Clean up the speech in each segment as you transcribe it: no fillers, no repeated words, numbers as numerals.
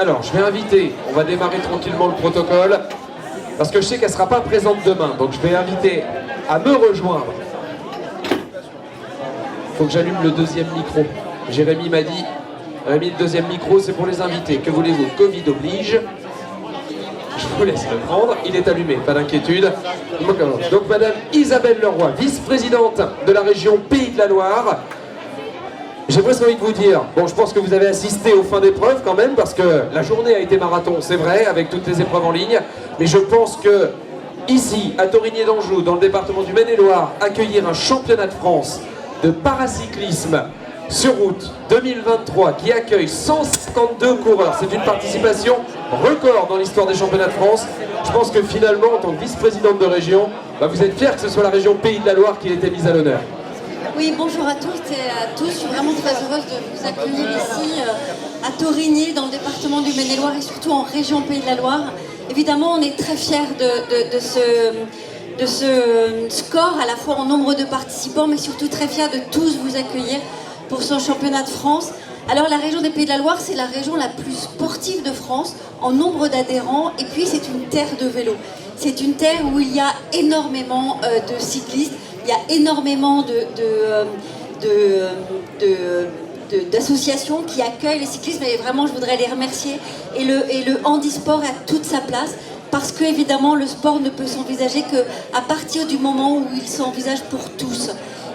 Alors, je vais inviter, on va démarrer tranquillement le protocole, parce que je sais qu'elle ne sera pas présente demain, donc je vais inviter à me rejoindre. Il faut que j'allume le deuxième micro. Jérémy m'a dit, le deuxième micro, c'est pour les invités. Que voulez-vous? Covid oblige. Je vous laisse le prendre, il est allumé, pas d'inquiétude. Donc Madame Isabelle Leroy, vice-présidente de la région Pays de la Loire. J'ai presque envie de vous dire, bon, je pense que vous avez assisté aux fins d'épreuves quand même, parce que la journée a été marathon, c'est vrai, avec toutes les épreuves en ligne, mais je pense que ici, à Torigné d'Anjou, dans le département du Maine-et-Loire, accueillir un championnat de France de paracyclisme sur route 2023 qui accueille 152 coureurs, c'est une participation record dans l'histoire des championnats de France. Je pense que finalement, en tant que vice-présidente de région, vous êtes fiers que ce soit la région Pays de la Loire qui ait été mise à l'honneur. Oui, bonjour à toutes et à tous. Je suis vraiment très heureuse de vous accueillir ici à Torigné, dans le département du Maine-et-Loire et surtout en région Pays de la Loire. Évidemment, on est très fiers de ce score, à la fois en nombre de participants, mais surtout très fiers de tous vous accueillir pour ce championnat de France. Alors la région des Pays de la Loire, c'est la région la plus sportive de France en nombre d'adhérents, et puis c'est une terre de vélo. C'est une terre où il y a énormément de cyclistes, il y a énormément d'associations qui accueillent les cyclistes, et vraiment je voudrais les remercier. Et le handisport a toute sa place, parce que évidemment le sport ne peut s'envisager qu'à partir du moment où il s'envisage pour tous.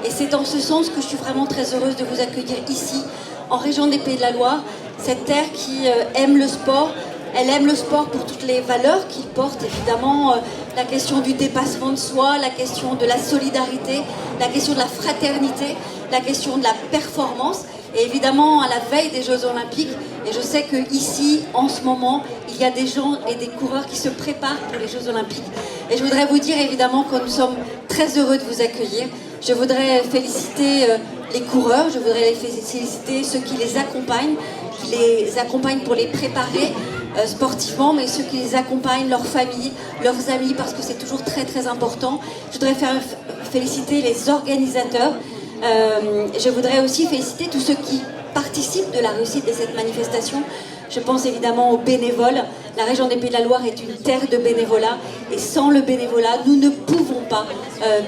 Et c'est dans ce sens que je suis vraiment très heureuse de vous accueillir ici, en région des Pays de la Loire, cette terre qui aime le sport. Elle aime le sport pour toutes les valeurs qu'il porte, évidemment, la question du dépassement de soi, la question de la solidarité, la question de la fraternité, la question de la performance, et évidemment à la veille des Jeux Olympiques. Et je sais qu'ici, en ce moment, il y a des gens et des coureurs qui se préparent pour les Jeux Olympiques. Et je voudrais vous dire évidemment que nous sommes très heureux de vous accueillir. Je voudrais féliciter les coureurs, je voudrais féliciter ceux qui les accompagnent pour les préparer sportivement, mais ceux qui les accompagnent, leurs familles, leurs amis, parce que c'est toujours très très important. Je voudrais féliciter les organisateurs. Je voudrais aussi féliciter tous ceux qui participent de la réussite de cette manifestation. Je pense évidemment aux bénévoles. La région des Pays de la Loire est une terre de bénévolat, et sans le bénévolat, nous ne pouvons pas,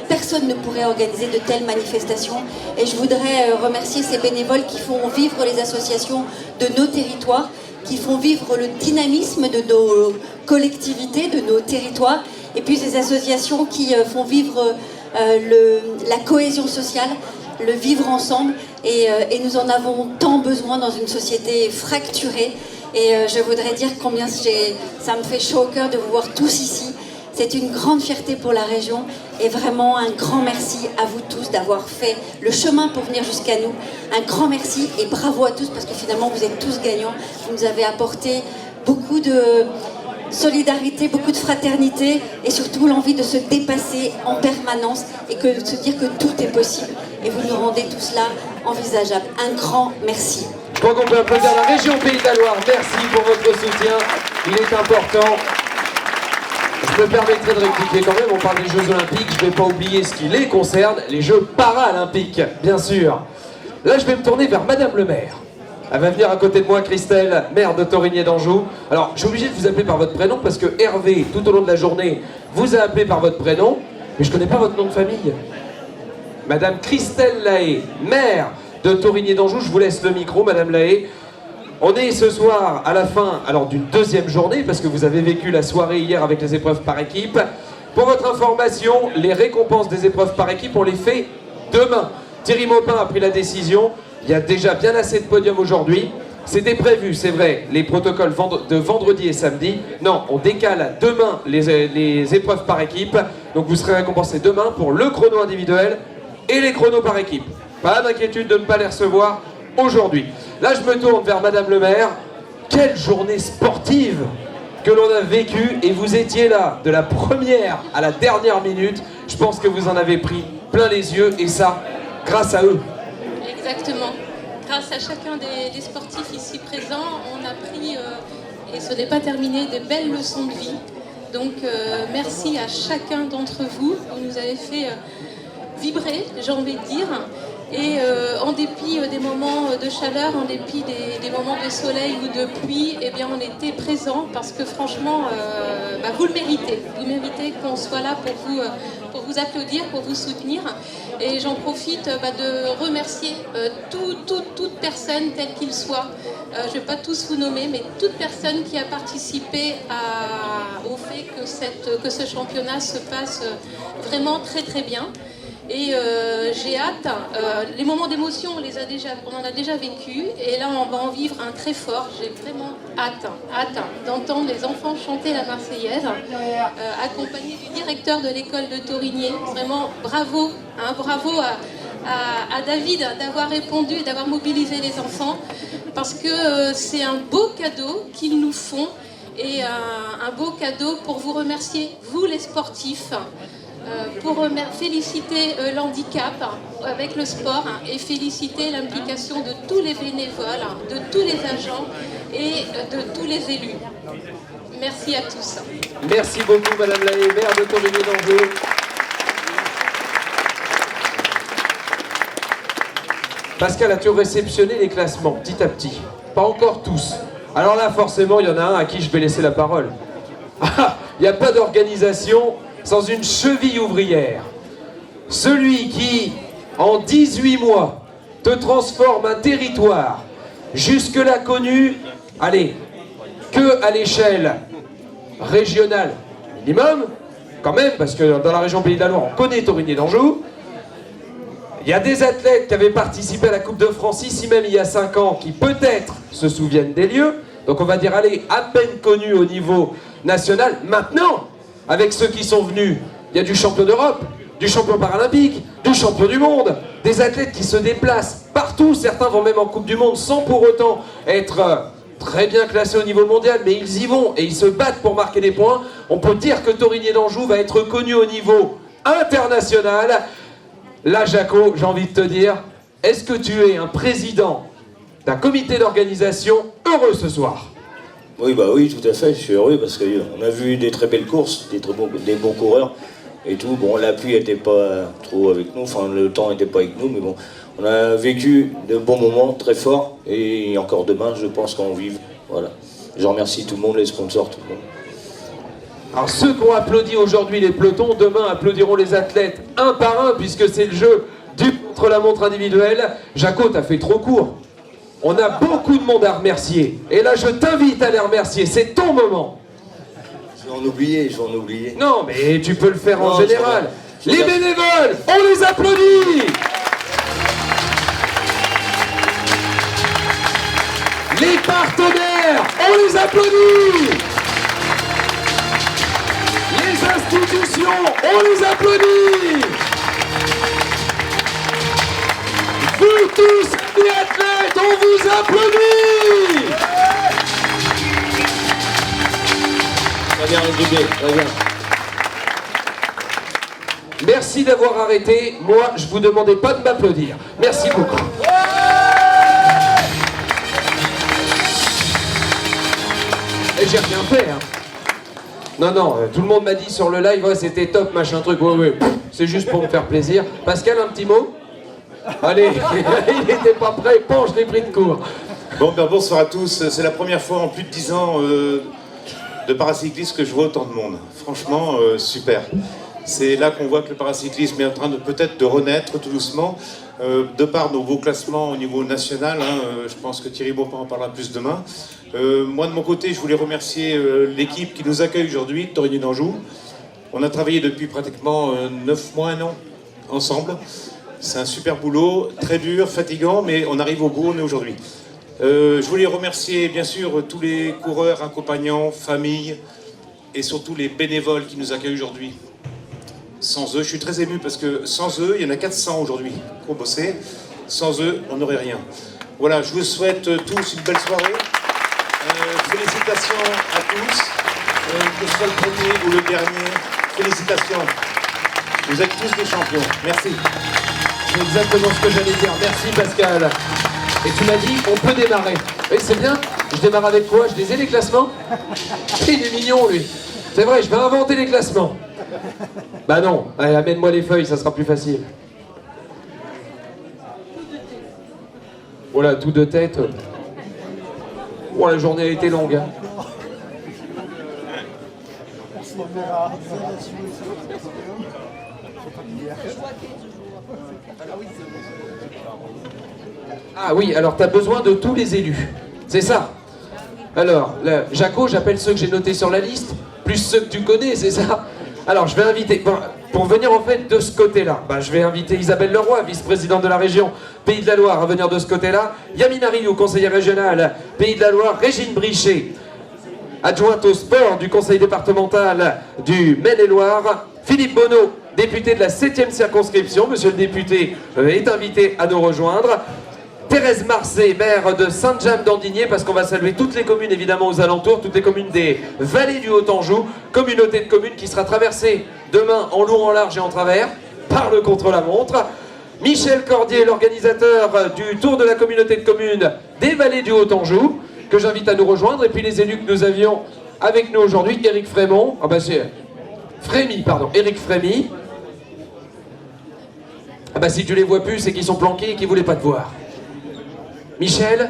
personne ne pourrait organiser de telles manifestations. Et je voudrais remercier ces bénévoles qui font vivre les associations de nos territoires, qui font vivre le dynamisme de nos collectivités, de nos territoires, et puis ces associations qui font vivre la cohésion sociale, le vivre ensemble, et nous en avons tant besoin dans une société fracturée. Et je voudrais dire combien ça me fait chaud au cœur de vous voir tous ici. C'est une grande fierté pour la région, et vraiment un grand merci à vous tous d'avoir fait le chemin pour venir jusqu'à nous. Un grand merci et bravo à tous, parce que finalement vous êtes tous gagnants. Vous nous avez apporté beaucoup de solidarité, beaucoup de fraternité, et surtout l'envie de se dépasser en permanence et de se dire que tout est possible. Et vous nous rendez tout cela envisageable. Un grand merci. Je crois qu'on peut applaudir la région Pays de la Loire. Merci pour votre soutien. Il est important. Je me permettrai de rectifier quand même, on parle des Jeux Olympiques, je ne vais pas oublier ce qui les concerne, les Jeux Paralympiques, bien sûr. Là, je vais me tourner vers Madame le maire. Elle va venir à côté de moi, Christelle, maire de Torigné d'Anjou. Alors, je suis obligé de vous appeler par votre prénom, parce que Hervé, tout au long de la journée, vous a appelé par votre prénom, mais je ne connais pas votre nom de famille. Madame Christelle Lahaye, maire de Torigné d'Anjou, je vous laisse le micro, Madame Lahaye. On est ce soir à la fin d'une deuxième journée, parce que vous avez vécu la soirée hier avec les épreuves par équipe. Pour votre information, les récompenses des épreuves par équipe, on les fait demain. Thierry Maupin a pris la décision. Il y a déjà bien assez de podiums aujourd'hui. C'était prévu, c'est vrai, les protocoles de vendredi et samedi. Non, on décale à demain les épreuves par équipe. Donc vous serez récompensés demain pour le chrono individuel et les chronos par équipe. Pas d'inquiétude de ne pas les recevoir aujourd'hui. Là, je me tourne vers Madame le maire. Quelle journée sportive que l'on a vécue, et vous étiez là de la première à la dernière minute. Je pense que vous en avez pris plein les yeux, et ça, grâce à eux. Exactement. Grâce à chacun des sportifs ici présents, on a pris, et ce n'est pas terminé, des belles leçons de vie. Donc merci à chacun d'entre vous. Vous nous avez fait vibrer, j'ai envie de dire. Et en dépit des moments de chaleur, en dépit des moments de soleil ou de pluie, eh bien on était présents parce que franchement, vous le méritez. Vous méritez qu'on soit là pour vous applaudir, pour vous soutenir. Et j'en profite de remercier toute personne telle qu'il soit. Je ne vais pas tous vous nommer, mais toute personne qui a participé au fait que ce championnat se passe vraiment très très bien. Et j'ai hâte, les moments d'émotion on en a déjà vécu, et là on va en vivre un très fort. J'ai vraiment hâte d'entendre les enfants chanter la Marseillaise, accompagnés du directeur de l'école de Torigné. Vraiment bravo, bravo à David d'avoir répondu et d'avoir mobilisé les enfants, parce que c'est un beau cadeau qu'ils nous font, et un beau cadeau pour vous remercier, vous les sportifs, pour féliciter l'handicap avec le sport, et féliciter l'implication de tous les bénévoles, de tous les agents et de tous les élus. Merci à tous. Merci beaucoup Madame Lahaye, maire de Torigné d'Anjou. Pascal, as-tu réceptionné les classements petit à petit? Pas encore tous. Alors là, forcément, il y en a un à qui je vais laisser la parole. Il n'y a pas d'organisation sans une cheville ouvrière. Celui qui, en 18 mois, te transforme un territoire jusque-là connu, allez, que à l'échelle régionale minimum, quand même, parce que dans la région Pays de la Loire, on connaît Torigné d'Anjou. Il y a des athlètes qui avaient participé à la Coupe de France ici même il y a 5 ans, qui peut-être se souviennent des lieux. Donc on va dire, allez, à peine connus au niveau national. Maintenant, avec ceux qui sont venus, il y a du champion d'Europe, du champion paralympique, du champion du monde, des athlètes qui se déplacent partout. Certains vont même en Coupe du Monde sans pour autant être très bien classés au niveau mondial, mais ils y vont et ils se battent pour marquer des points. On peut dire que Torigné d'Anjou va être connu au niveau international. Là, Jaco, j'ai envie de te dire, est-ce que tu es un président d'un comité d'organisation heureux ce soir? Oui, oui, tout à fait, je suis heureux parce qu'on a vu des très belles courses, des bons coureurs et tout. Bon, la pluie n'était pas trop avec nous, enfin le temps n'était pas avec nous, mais bon, on a vécu de bons moments très forts, et encore demain, je pense qu'on vive. Voilà. Je remercie tout le monde, les sponsors, tout le monde. Alors ceux qui ont applaudi aujourd'hui les pelotons, demain applaudiront les athlètes un par un, puisque c'est le jeu du contre-la-montre individuelle. Jaco, t'as fait trop court. On a beaucoup de monde à remercier. Et là, je t'invite à les remercier. C'est ton moment. Je vais en oublier. Non, mais tu peux le faire en général. Les bénévoles, on les applaudit. Les partenaires, on les applaudit. Les institutions, on les applaudit. Vous tous, les athlètes, on vous applaudit. Très bien, les très bien. Merci d'avoir arrêté. Moi, je vous demandais pas de m'applaudir. Merci beaucoup. Et j'ai rien fait, hein. Non, tout le monde m'a dit sur le live, ouais, c'était top, machin truc, ouais, c'est juste pour me faire plaisir. Pascal, un petit mot? Allez, il n'était pas prêt, bon, je l'ai pris de court. Bon, bonsoir à tous, c'est la première fois en plus de 10 ans de paracyclisme que je vois autant de monde. Franchement, super. C'est là qu'on voit que le paracyclisme est en train de peut-être de renaître tout doucement, de par nos beaux classements au niveau national, hein, je pense que Thierry Beaupin en parlera plus demain. Moi de mon côté, je voulais remercier l'équipe qui nous accueille aujourd'hui, Torigné d'Anjou. On a travaillé depuis pratiquement 9 mois, 1 an, ensemble. C'est un super boulot, très dur, fatigant, mais on arrive au bout, on est aujourd'hui. Je voulais remercier bien sûr tous les coureurs, accompagnants, familles et surtout les bénévoles qui nous accueillent aujourd'hui. Sans eux, je suis très ému parce que sans eux, il y en a 400 aujourd'hui pour bosser. Sans eux, on n'aurait rien. Voilà, je vous souhaite tous une belle soirée. Félicitations à tous, que ce soit le premier ou le dernier. Félicitations. Vous êtes tous des champions. Merci. C'est exactement ce que j'allais dire. Merci Pascal. Et tu m'as dit, on peut démarrer. Oui, c'est bien. Je démarre avec quoi? Je les ai les classements? Il est mignon lui. C'est vrai, je vais inventer les classements. Bah non, allez, amène-moi les feuilles, ça sera plus facile. Voilà, tout de tête. Oh, la journée a été longue. Hein. Ah oui, alors tu as besoin de tous les élus. C'est ça. Alors, Jaco, j'appelle ceux que j'ai notés sur la liste, plus ceux que tu connais, c'est ça. Alors, je vais inviter, pour venir en fait de ce côté-là, je vais inviter Isabelle Leroy, vice-présidente de la région Pays de la Loire, à venir de ce côté-là. Yamina Rioux, conseillère régionale Pays de la Loire. Régine Brichet, adjointe au sport du conseil départemental du Maine-et-Loire. Philippe Bonneau, député de la 7e circonscription. Monsieur le député est invité à nous rejoindre. Thérèse Marcet, maire de Sainte-Jamme-d'Andigné, parce qu'on va saluer toutes les communes évidemment aux alentours, toutes les communes des vallées du Haut-Anjou, communauté de communes qui sera traversée demain en long, en large et en travers par le contre-la-montre. Michel Cordier, l'organisateur du tour de la communauté de communes des vallées du Haut-Anjou, que j'invite à nous rejoindre, et puis les élus que nous avions avec nous aujourd'hui, Éric Frémont, Frémy, pardon, Éric Frémy. Si tu les vois plus, c'est qu'ils sont planqués et qu'ils voulaient pas te voir. Michel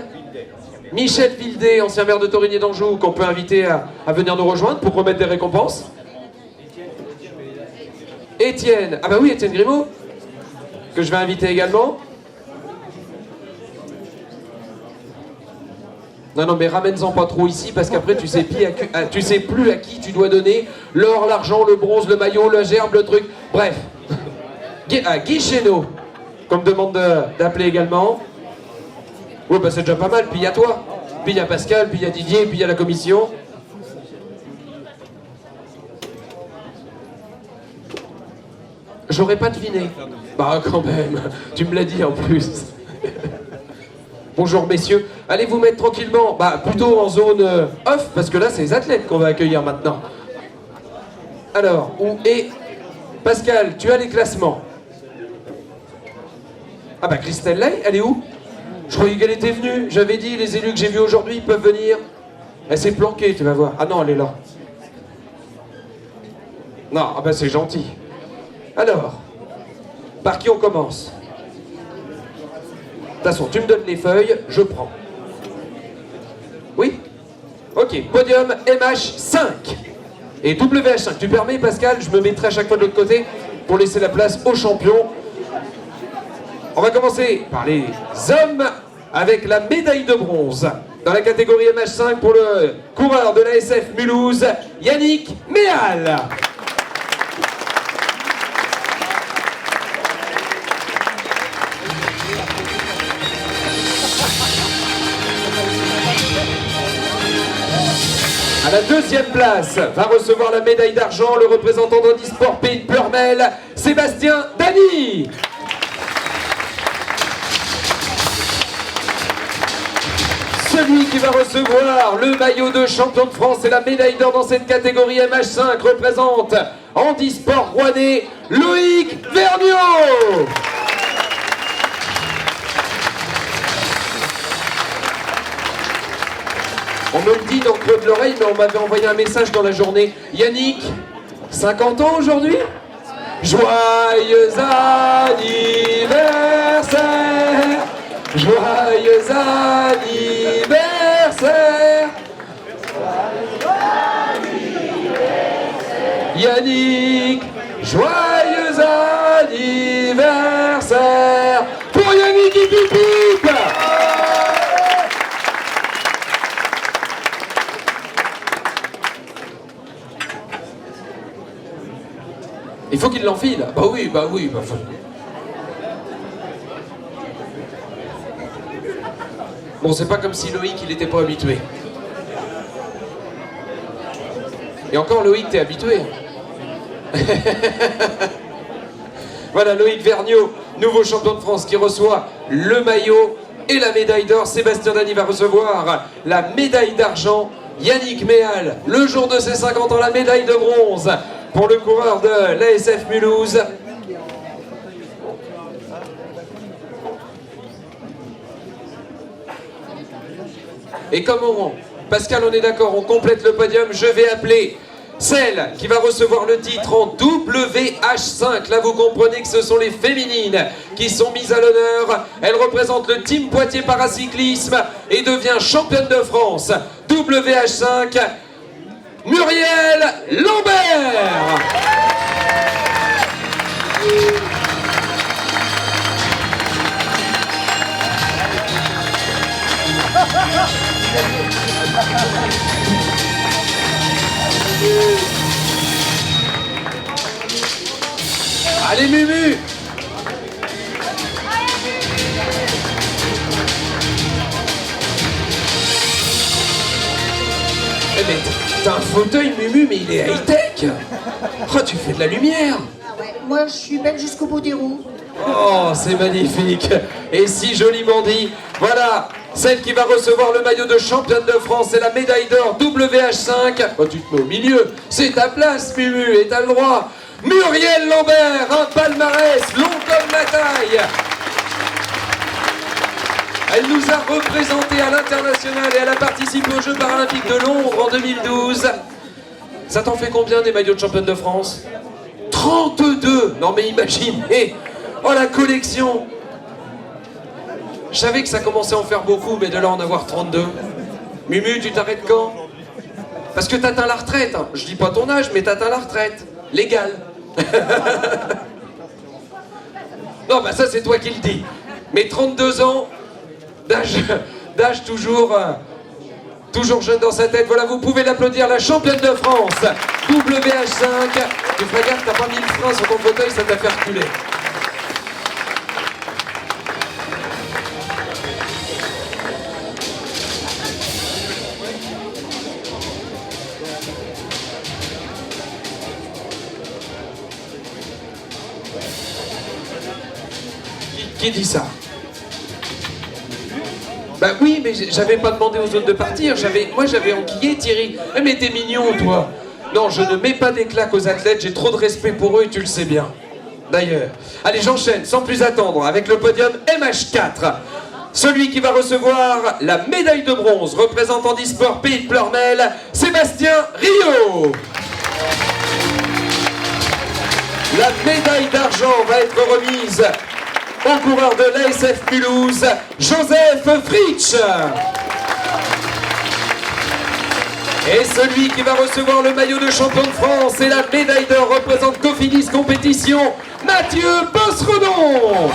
Vildet, ancien maire de Torigné d'Anjou, qu'on peut inviter à venir nous rejoindre pour remettre des récompenses. Étienne, oui, Étienne Grimaud, que je vais inviter également. Non, mais ramène-en pas trop ici, parce qu'après tu sais plus à qui tu dois donner l'or, l'argent, le bronze, le maillot, le gerbe, le truc. Bref. Guy Chéneau, qu'on me demande d'appeler également. Oui, c'est déjà pas mal. Puis il y a toi, puis il y a Pascal, puis il y a Didier, puis il y a la commission. J'aurais pas deviné. Quand même, tu me l'as dit en plus. Bonjour messieurs, allez vous mettre tranquillement, plutôt en zone off, parce que là c'est les athlètes qu'on va accueillir maintenant. Alors, où est Pascal, tu as les classements. Christelle Lay, elle est où? Je croyais qu'elle était venue, j'avais dit, les élus que j'ai vus aujourd'hui peuvent venir. Elle s'est planquée, tu vas voir. Ah non, elle est là. Non, c'est gentil. Alors, par qui on commence? De toute façon, tu me donnes les feuilles, je prends. Oui? Ok, podium MH5 et WH5. Tu permets, Pascal? Je me mettrai à chaque fois de l'autre côté pour laisser la place aux champions. On va commencer par les hommes avec la médaille de bronze. Dans la catégorie MH5 pour le coureur de l'ASF Mulhouse, Yannick Méal. À la deuxième place, va recevoir la médaille d'argent le représentant d'Handisport Pays de Pleurmel, Sébastien Dany. Celui qui va recevoir le maillot de champion de France et la médaille d'or dans cette catégorie MH5 représente Handisport Rouennais, Loïc Vergniaud. On me le dit dans le creux de l'oreille, mais on m'avait envoyé un message dans la journée. Yannick, 50 ans aujourd'hui? Joyeux anniversaire! Joyeux anniversaire! Yannick, joyeux anniversaire! Pour Yannick, hip hip hip! Il faut qu'il l'enfile. Oui. Bon, c'est pas comme si Loïc, il était pas habitué. Et encore, Loïc, t'es habitué. Voilà, Loïc Vergniaud, nouveau champion de France, qui reçoit le maillot et la médaille d'or. Sébastien Dany va recevoir la médaille d'argent. Yannick Méal, le jour de ses 50 ans, la médaille de bronze pour le coureur de l'ASF Mulhouse. Et comme Pascal, on est d'accord, on complète le podium, je vais appeler Celle qui va recevoir le titre en WH5, là vous comprenez que ce sont les féminines qui sont mises à l'honneur. Elle représente le team Poitiers Paracyclisme et devient championne de France. WH5, Muriel Lambert. Allez Mumu. Mais t'as un fauteuil Mumu, mais il est high-tech. Oh, tu fais de la lumière. Ah ouais, moi je suis belle jusqu'au bout des roues. Oh, c'est magnifique. Et si joliment dit. Voilà, celle qui va recevoir le maillot de championne de France, c'est la médaille d'or WH5. Oh, tu te mets au milieu. C'est ta place, Mumu, et t'as le droit. Muriel Lambert, un palmarès long comme ma taille. Elle nous a représentés à l'international et elle a participé aux Jeux Paralympiques de Londres en 2012. Ça t'en fait combien des maillots de championne de France? 32. Non mais imaginez. Oh la collection. Je savais que ça commençait à en faire beaucoup, mais de là en avoir 32. Mumu, tu t'arrêtes quand? Parce que t'atteins la retraite. Hein. Je dis pas ton âge, mais t'atteins la retraite. Légal. Non, bah ça c'est toi qui le dis. Mais 32 ans, d'âge toujours jeune dans sa tête. Voilà, vous pouvez l'applaudir, la championne de France, WH5. Tu feras gaffe, t'as pas mis le frein sur ton fauteuil, ça t'a fait reculer. Qui dit ça? Bah oui, mais j'avais pas demandé aux autres de partir. Moi j'avais enquillé Thierry. Mais t'es mignon toi. Non, je ne mets pas des claques aux athlètes, j'ai trop de respect pour eux et tu le sais bien. D'ailleurs. Allez, j'enchaîne sans plus attendre avec le podium MH4. Celui qui va recevoir la médaille de bronze représentant d'e-sport Pays de Pleurmel, Sébastien Rio. La médaille d'argent va être remise au coureur de l'ASF Mulhouse, Joseph Fritsch. Et celui qui va recevoir le maillot de champion de France et la médaille d'or représente Cofidis Compétition, Mathieu Bosredon.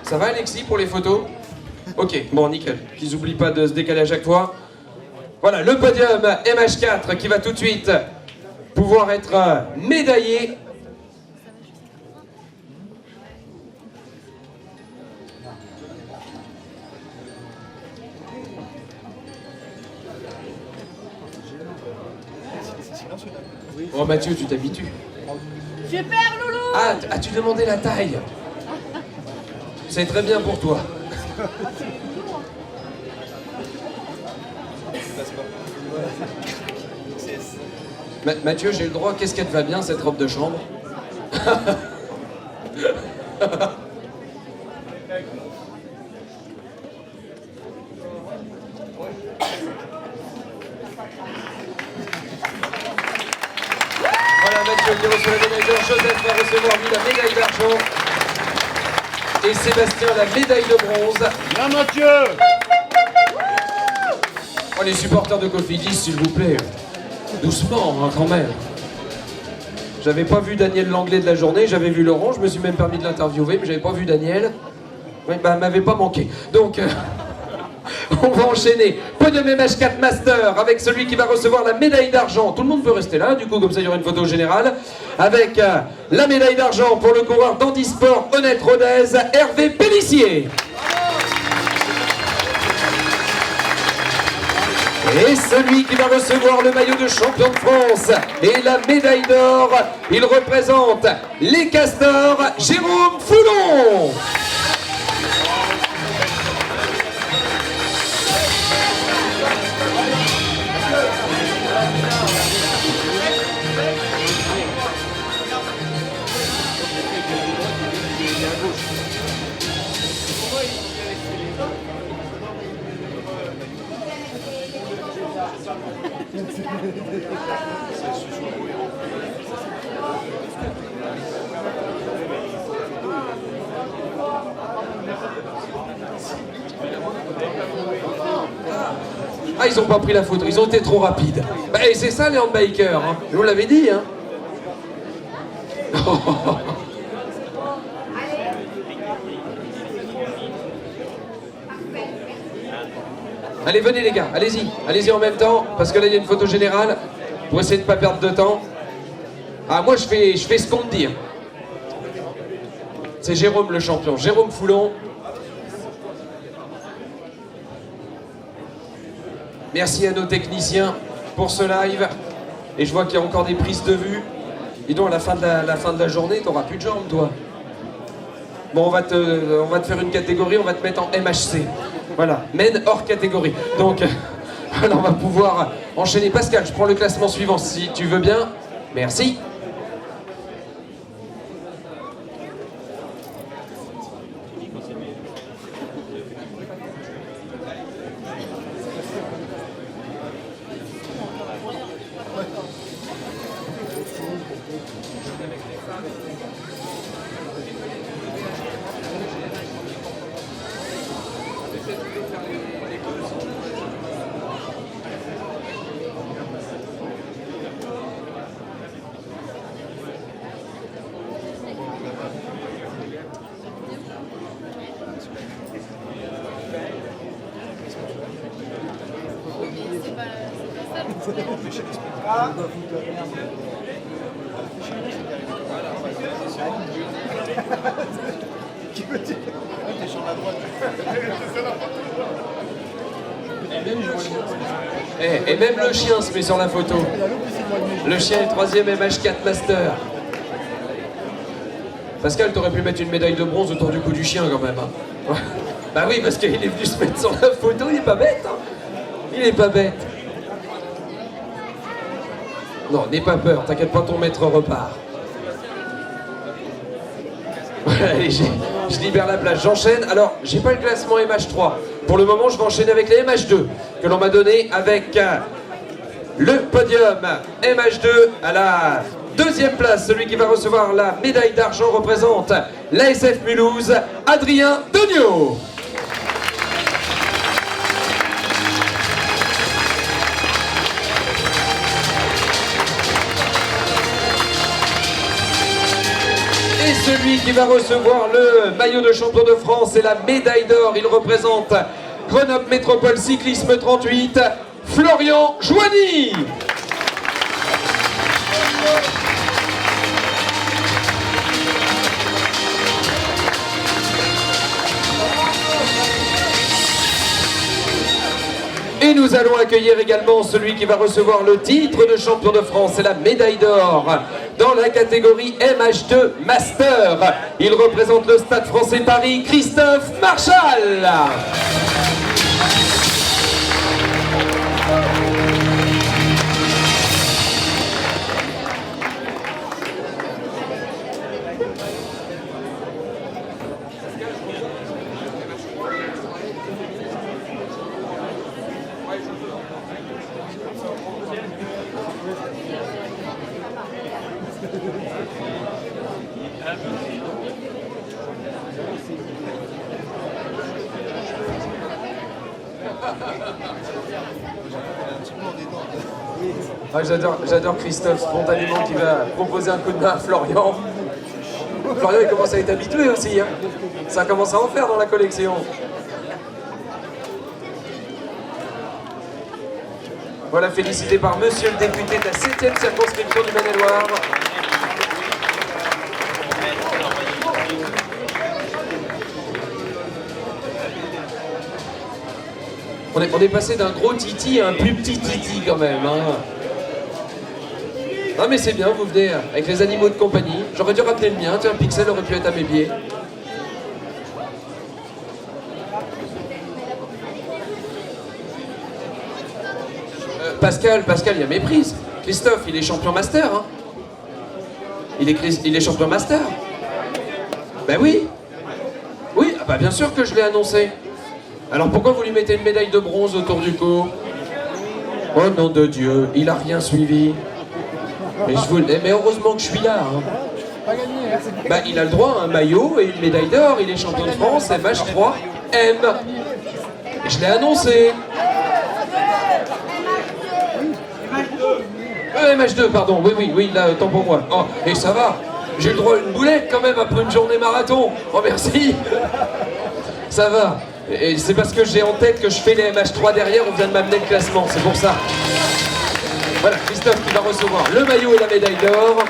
Ça va Alexis pour les photos? Ok, bon nickel, qu'ils n'oublient pas de se décaler à chaque fois. Voilà, le podium MH4 qui va tout de suite pouvoir être médaillé. Oh Mathieu, tu t'habitues. Super Loulou. Ah, as-tu demandé la taille? C'est très bien pour toi. Mathieu, j'ai le droit, qu'est-ce qu'elle te va bien cette robe de chambre? Voilà Mathieu qui reçoit la médaille d'or, Joseph va recevoir lui la médaille d'argent et Sébastien la médaille de bronze. Bien Mathieu. Oh les supporters de Cofidis s'il vous plaît, doucement hein, quand même. J'avais pas vu Daniel Langlais de la journée, j'avais vu Laurent, je me suis même permis de l'interviewer, mais j'avais pas vu Daniel. Ouais, bah, m'avait pas manqué. Donc, on va enchaîner. Podium MH4 Master avec celui qui va recevoir la médaille d'argent. Tout le monde peut rester là, du coup, comme ça, il y aura une photo générale. Avec la médaille d'argent pour le coureur d'handisport Honnête Rodez, Hervé Pellissier. Et celui qui va recevoir le maillot de champion de France et la médaille d'or, il représente les Castors, Jérôme Foulon. Ah, ils ont pas pris la photo, ils ont été trop rapides. Bah, et c'est ça les handbikers, hein. Je vous l'avais dit, hein. Allez, venez les gars, allez-y en même temps, parce que là il y a une photo générale, pour essayer de ne pas perdre de temps. Ah, moi je fais ce qu'on me dit. C'est Jérôme le champion, Jérôme Foulon. Merci à nos techniciens pour ce live. Et je vois qu'il y a encore des prises de vue. Dis donc, à la fin de la journée, t'auras plus de jambes, toi. Bon, on va te faire une catégorie, on va te mettre en MHC. Voilà, men hors catégorie. Donc, voilà, on va pouvoir enchaîner. Pascal, je prends le classement suivant si tu veux bien. Merci. Et même le chien se met sur la photo. Le chien est 3e MH4 Master. Pascal, t'aurais pu mettre une médaille de bronze autour du cou du chien quand même. Hein. Bah oui, parce qu'il est venu se mettre sur la photo, il est pas bête. Hein. Il est pas bête. Non, n'aie pas peur, t'inquiète pas, ton maître repart. Allez, je libère la place, j'enchaîne. Alors, j'ai pas le classement MH3. Pour le moment, je vais enchaîner avec les MH2 que l'on m'a donné avec le podium MH2 à la 2e place. Celui qui va recevoir la médaille d'argent représente l'ASF Mulhouse, Adrien Dogno. Et celui qui va recevoir le maillot de champion de France et la médaille d'or, il représente Grenoble Métropole Cyclisme 38, Florian Joigny. Et nous allons accueillir également celui qui va recevoir le titre de champion de France et la médaille d'or dans la catégorie MH2 Master. Il représente le Stade Français Paris, Christophe Marchal. Ah, j'adore Christophe spontanément qui va proposer un coup de main à Florian. Florian il commence à être habitué aussi, hein. Ça commence à en faire dans la collection. Voilà, félicité par monsieur le député de la 7e circonscription du Maine-et-Loire. On est passé d'un gros titi à un plus petit titi quand même, hein. Non mais c'est bien, vous venez avec les animaux de compagnie. J'aurais dû rappeler le mien, tiens, Pixel aurait pu être à mes pieds. Pascal, il y a méprise. Christophe, il est champion master, hein. Il est champion master. Ben oui. Oui, ah bah bien sûr que je l'ai annoncé. Alors pourquoi vous lui mettez une médaille de bronze autour du cou? Oh nom de Dieu, il a rien suivi. Mais heureusement que je suis là. Hein. Bah, il a le droit à un maillot et une médaille d'or. Il est champion de France, MH3, M. Je l'ai annoncé. MH2, pardon. Oui, là, tant pour moi. Oh, et ça va. J'ai le droit à une boulette quand même après une journée marathon. Oh, merci. Ça va. Et c'est parce que j'ai en tête que je fais les MH3 derrière, on vient de m'amener le classement, c'est pour ça. Voilà, Christophe qui va recevoir le maillot et la médaille d'or.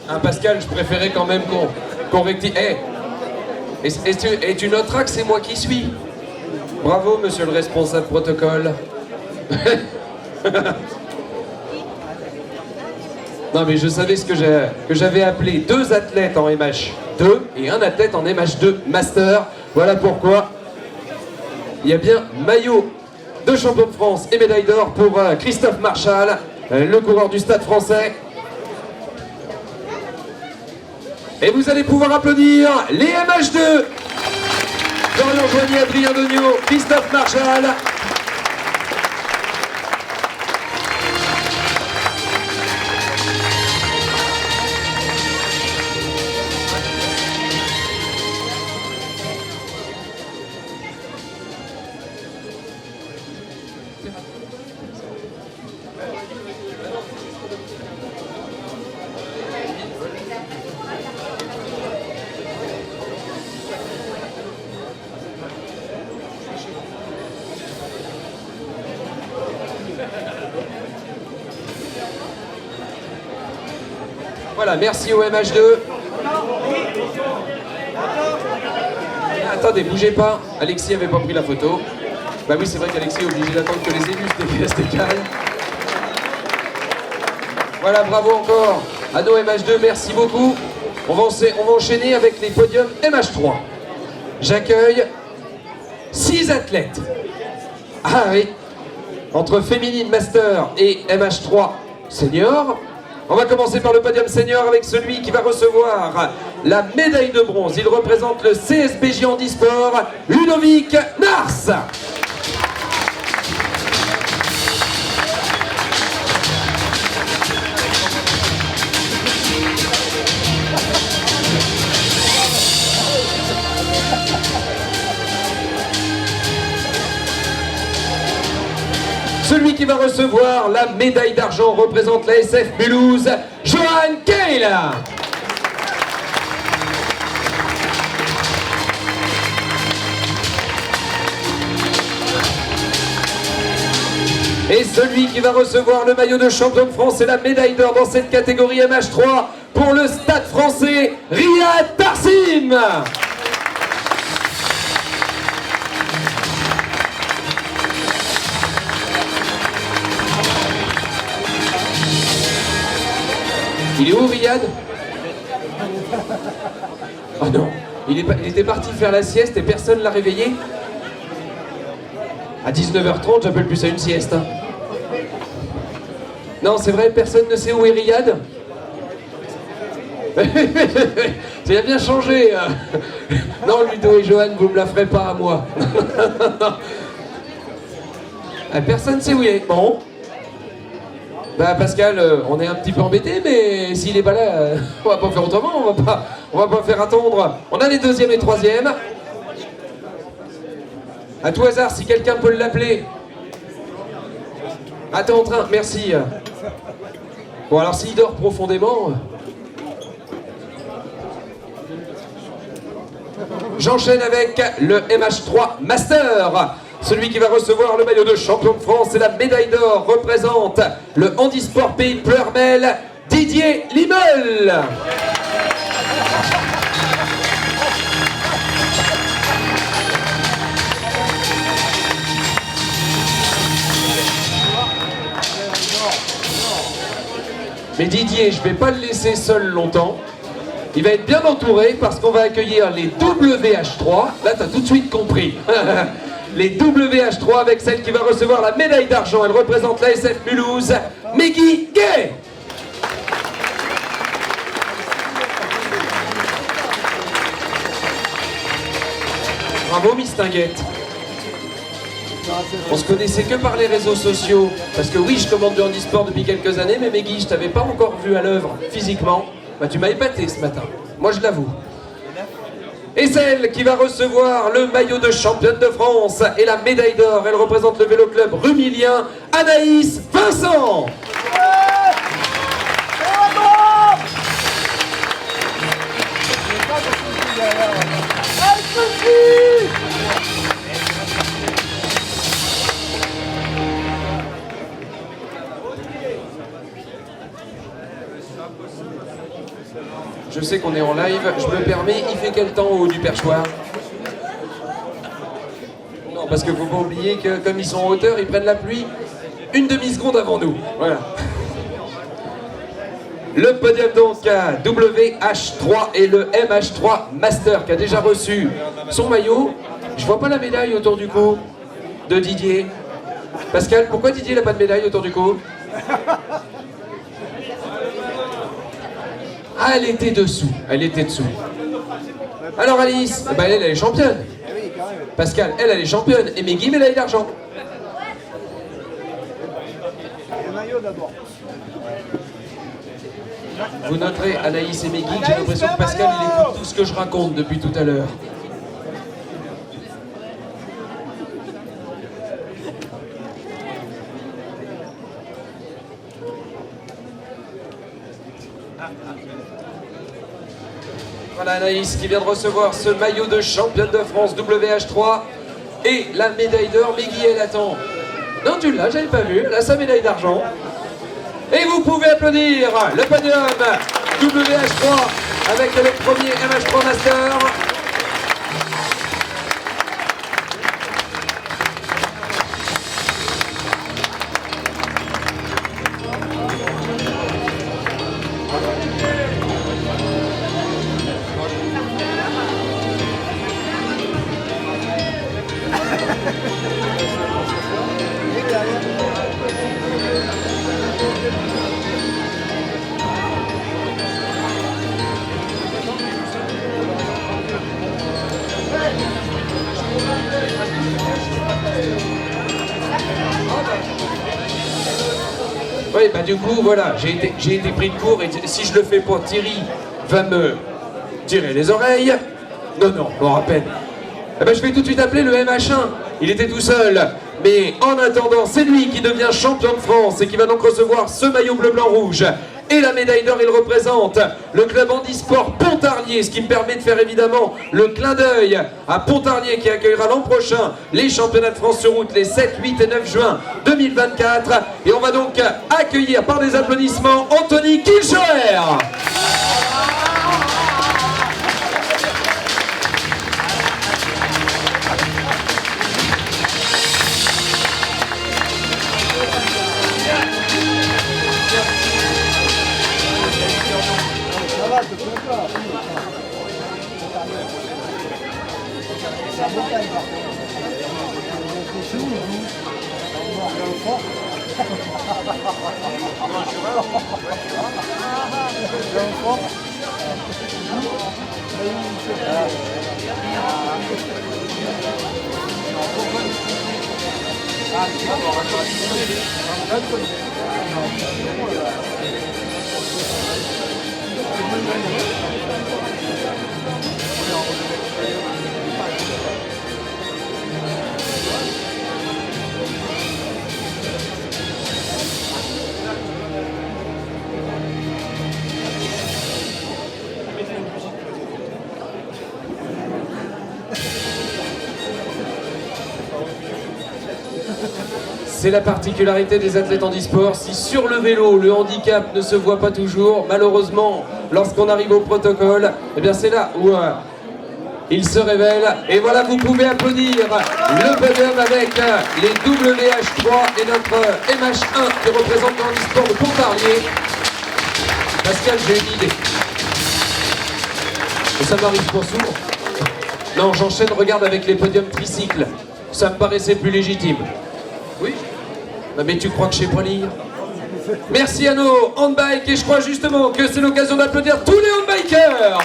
Hein, Pascal, je préférais quand même qu'on rectifie. Et tu noteras que c'est moi qui suis. Bravo, monsieur le responsable protocole. Non mais je savais ce que j'avais appelé 2 athlètes en MH2 et un athlète en MH2 Master. Voilà pourquoi il y a bien maillot de champion de France et médaille d'or pour Christophe Marchal, le coureur du Stade français. Et vous allez pouvoir applaudir les MH2. Florian Joigny, Adrien Dogno, Christophe Marchal. Voilà, merci au MH2. Attendez, bougez pas. Alexis avait pas pris la photo. Bah oui, c'est vrai qu'Alexis est obligé d'attendre que les élus se décalent. Voilà, bravo encore à nos MH2, merci beaucoup. On va enchaîner avec les podiums MH3. J'accueille 6 athlètes. Ah oui, entre féminine master et MH3 senior. On va commencer par le podium senior avec celui qui va recevoir la médaille de bronze. Il représente le CSBJ Handisport, Ludovic Nars. Celui qui va recevoir la médaille d'argent représente la SF Mulhouse, Johan Keil. Et celui qui va recevoir le maillot de champion de France et la médaille d'or dans cette catégorie MH3 pour le Stade français, Riyad Tarsim. Il est où, Riyad? Oh non, il était parti faire la sieste et personne l'a réveillé. À 19h30, j'appelle plus ça une sieste. Hein. Non, c'est vrai, personne ne sait où est Riyad. Ça a bien changé. Non, Ludo et Johan, vous me la ferez pas à moi. Personne ne sait où il est. Bon. Bah Pascal, on est un petit peu embêté, mais s'il est pas là, on va pas faire autrement, on va pas faire attendre. On a les 2e et 3e. À tout hasard, si quelqu'un peut l'appeler. Attends, en train, merci. Bon alors s'il dort profondément. J'enchaîne avec le MH3 Master. Celui qui va recevoir le maillot de champion de France et la médaille d'or représente le Handisport Pays de Pleurmel, Didier Limel. Mais Didier, je ne vais pas le laisser seul longtemps. Il va être bien entouré parce qu'on va accueillir les WH3. Là, tu as tout de suite compris. Les WH3 avec celle qui va recevoir la médaille d'argent. Elle représente la SF Mulhouse, Meggy Gay. Bravo Miss Tinguette. On se connaissait que par les réseaux sociaux. Parce que oui, je commande du handisport depuis quelques années, mais Meggy, je t'avais pas encore vu à l'œuvre physiquement. Bah tu m'as épaté ce matin. Moi je l'avoue. Et celle qui va recevoir le maillot de championne de France et la médaille d'or, elle représente le vélo club rumilien, Anaïs Vincent. Je sais qu'on est en live, je me permets, il fait quel temps au haut du perchoir? Non, parce que faut pas oublier que comme ils sont en hauteur, ils prennent la pluie une demi-seconde avant nous. Voilà. Le podium donc WH3 et le MH3 Master qui a déjà reçu son maillot. Je vois pas la médaille autour du cou de Didier. Pascal, pourquoi Didier n'a pas de médaille autour du cou? Ah, elle était dessous. Elle était dessous. Alors Alice, bah elle est championne. Pascal, elle est championne. Et Meggy, médaille d'argent. Vous noterez, Anaïs et Meggy, que j'ai l'impression que Pascal, il écoute tout ce que je raconte depuis tout à l'heure. Voilà Anaïs qui vient de recevoir ce maillot de championne de France WH3 et la médaille d'or. Meggy, elle attend. Non, tu l'as, j'avais pas vu. Elle a sa médaille d'argent. Et vous pouvez applaudir le podium WH3 avec le premier MH3 Master. Oui, bah du coup, voilà, j'ai été pris de court et si je le fais pas, Thierry va me tirer les oreilles. Non, bon, à peine. Eh ben, je vais tout de suite appeler le MH1. Il était tout seul. Mais en attendant, c'est lui qui devient champion de France et qui va donc recevoir ce maillot bleu-blanc-rouge. Et la médaille d'or, il représente le club handisport Pontarlier, ce qui me permet de faire évidemment le clin d'œil à Pontarlier qui accueillera l'an prochain les championnats de France sur route les 7, 8 et 9 juin 2024. Et on va donc accueillir par des applaudissements Anthony Kilchoer. C'est la particularité des athlètes handisport. Si sur le vélo, le handicap ne se voit pas toujours, malheureusement, lorsqu'on arrive au protocole, eh bien c'est là où il se révèle. Et voilà, vous pouvez applaudir le podium avec les WH3 et notre MH1 qui représente le handisport de Pontarlier. Pascal, j'ai une idée. Et ça m'arrive pas souvent. Non, j'enchaîne, regarde avec les podiums tricycles. Ça me paraissait plus légitime. Oui. Non mais tu crois que je sais pas lire? Merci à nos handbikes et je crois justement que c'est l'occasion d'applaudir tous les handbikers.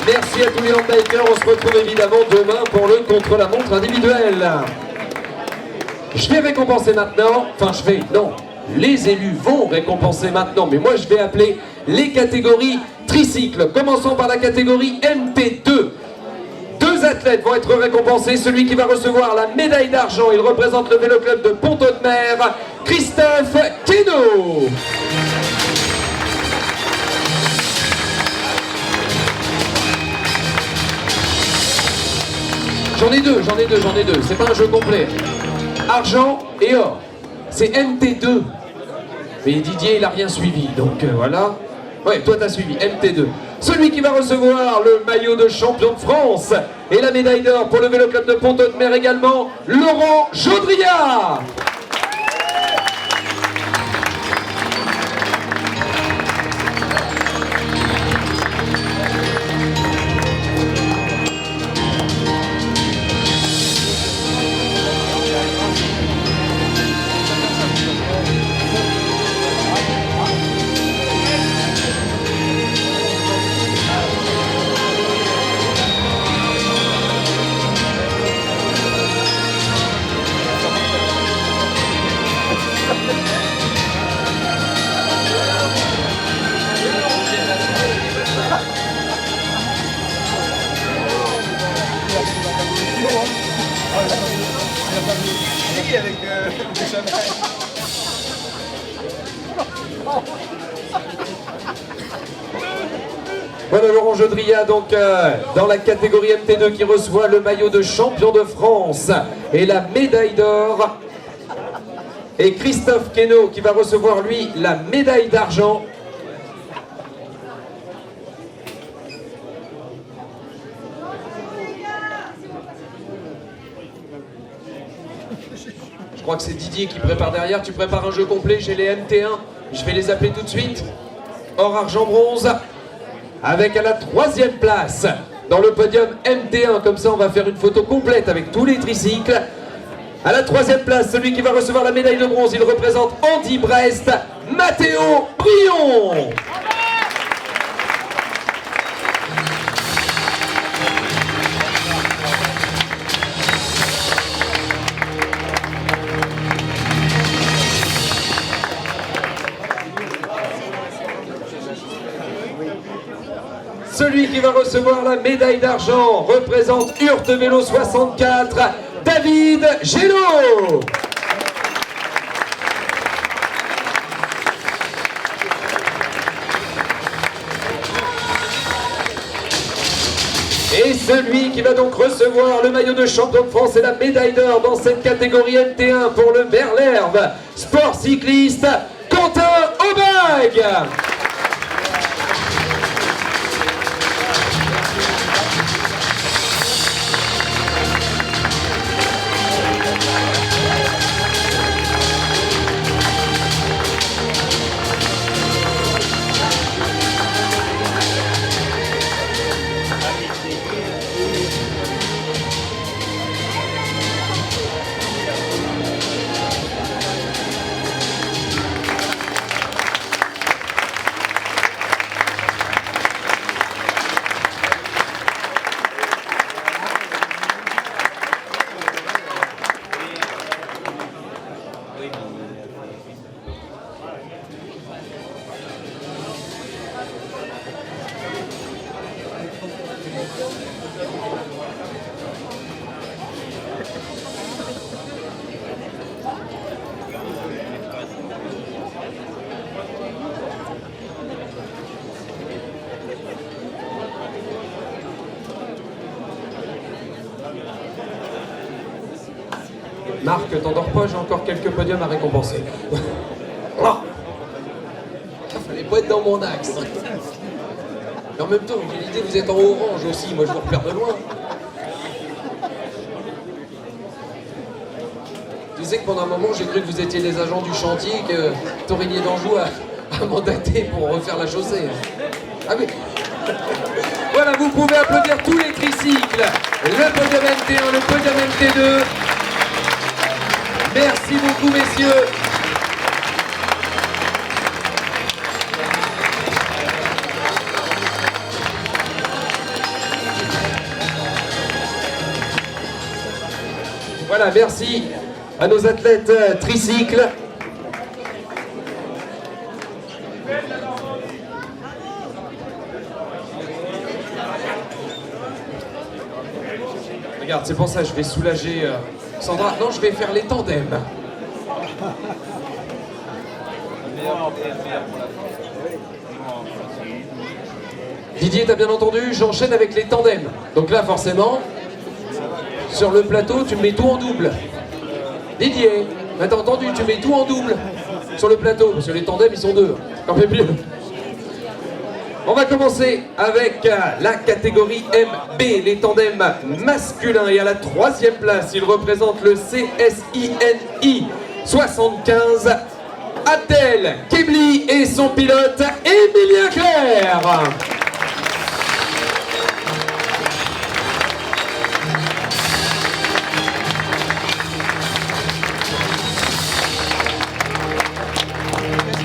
Merci à tous les handbikers. On se retrouve évidemment demain pour le contre-la-montre individuel. Je vais récompenser maintenant, non, les élus vont récompenser maintenant, mais moi je vais appeler les catégories tricycles. Commençons par la catégorie MT2. Deux athlètes vont être récompensés. Celui qui va recevoir la médaille d'argent, il représente le vélo club de Pont-Audemer, Christophe Queneau. J'en ai deux. C'est pas un jeu complet. Argent et or. C'est MT2. Mais Didier, il a rien suivi. Donc voilà. Ouais, toi t'as suivi. MT2. Celui qui va recevoir le maillot de champion de France et la médaille d'or pour le vélo club de Pont-Audemer également, Laurent Chaudriat. Voilà Laurent Chaudriat donc dans la catégorie MT2 qui reçoit le maillot de champion de France et la médaille d'or. Et Christophe Queneau qui va recevoir lui la médaille d'argent. Je crois que c'est Didier qui prépare derrière. Tu prépares un jeu complet chez les MT1. Je vais les appeler tout de suite. Or, argent, bronze. Avec à la 3e place dans le podium MT1. Comme ça, on va faire une photo complète avec tous les tricycles. À la 3e place, celui qui va recevoir la médaille de bronze, il représente Andy Brest, Mathéo Brion. Celui qui va recevoir la médaille d'argent représente Hurte Vélo 64, David Gélo. Et celui qui va donc recevoir le maillot de champion de France et la médaille d'or dans cette catégorie MT1 pour le Merlerve Sport Cycliste, Quentin Aubag. Marc, t'endors pas, j'ai encore quelques podiums à récompenser. Oh, fallait pas être dans mon axe. Mais en même temps, j'ai l'idée, vous êtes en orange aussi, moi je vous repère de loin. Tu sais que pendant un moment, j'ai cru que vous étiez des agents du chantier, que Torigny d'Anjou a mandaté pour refaire la chaussée. Ah oui. Voilà, vous pouvez applaudir tous les tricycles. Le podium MT1, le podium MT2. Merci beaucoup, messieurs. Voilà, merci à nos athlètes tricycles. Regarde, c'est pour ça que je vais soulager Sandra. Non, je vais faire les tandems. Didier, t'as bien entendu? J'enchaîne avec les tandems. Donc là, forcément, sur le plateau, tu mets tout en double. Didier, t'as entendu? Tu mets tout en double sur le plateau, parce que les tandems, ils sont deux. Quand même mieux. On va commencer avec la catégorie MB, les tandems masculins. Et à la 3e place, il représente le CSINI 75, Abdel Kebli et son pilote Emilien Clerc.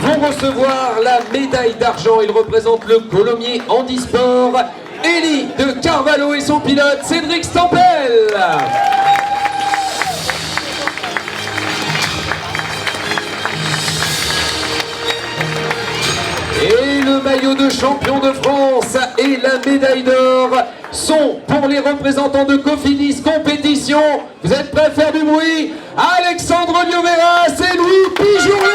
Vont recevoir la médaille d'argent. Il représente le Colomiers Handisport, Elie de Carvalho et son pilote Cédric Stampel. Et le maillot de champion de France et la médaille d'or sont pour les représentants de Cofidis Compétition. Vous êtes prêts à faire du bruit? Alexandre Lioveras et Louis Pijourlet.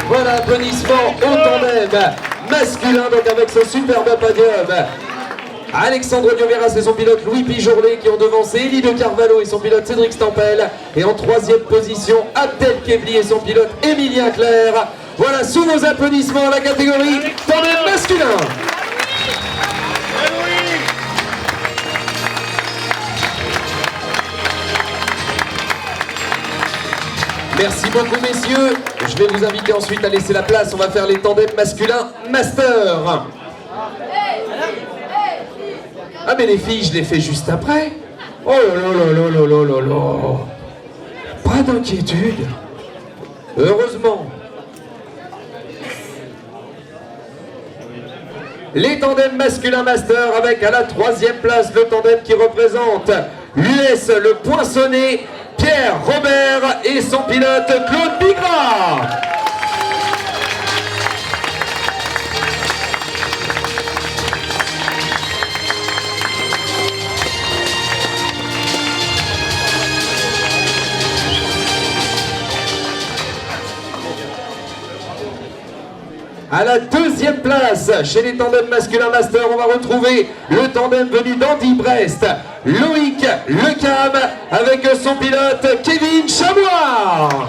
Voilà, applaudissements au tandem masculin, donc avec ce superbe podium. Alexandre Lioveras et son pilote Louis Pijourlet qui ont devancé Elie de Carvalho et son pilote Cédric Stampel. Et en 3e position, Abdel Kebli et son pilote Emilien Clerc. Voilà, sous vos applaudissements, la catégorie tandem masculin. Merci beaucoup messieurs. Je vais vous inviter ensuite à laisser la place. On va faire les tandems masculins master. Ah mais les filles, je les fais juste après. Oh là là là là là là là. Pas d'inquiétude. Heureusement. Les tandems masculins master avec à la 3e place le tandem qui représente l'US Le Poinçonnet, Pierre Robert et son pilote Claude Bigras. À la 2e place, chez les tandems masculins master, on va retrouver le tandem venu d'Andy-Brest, Loïc Lecam, avec son pilote Kevin Chamois.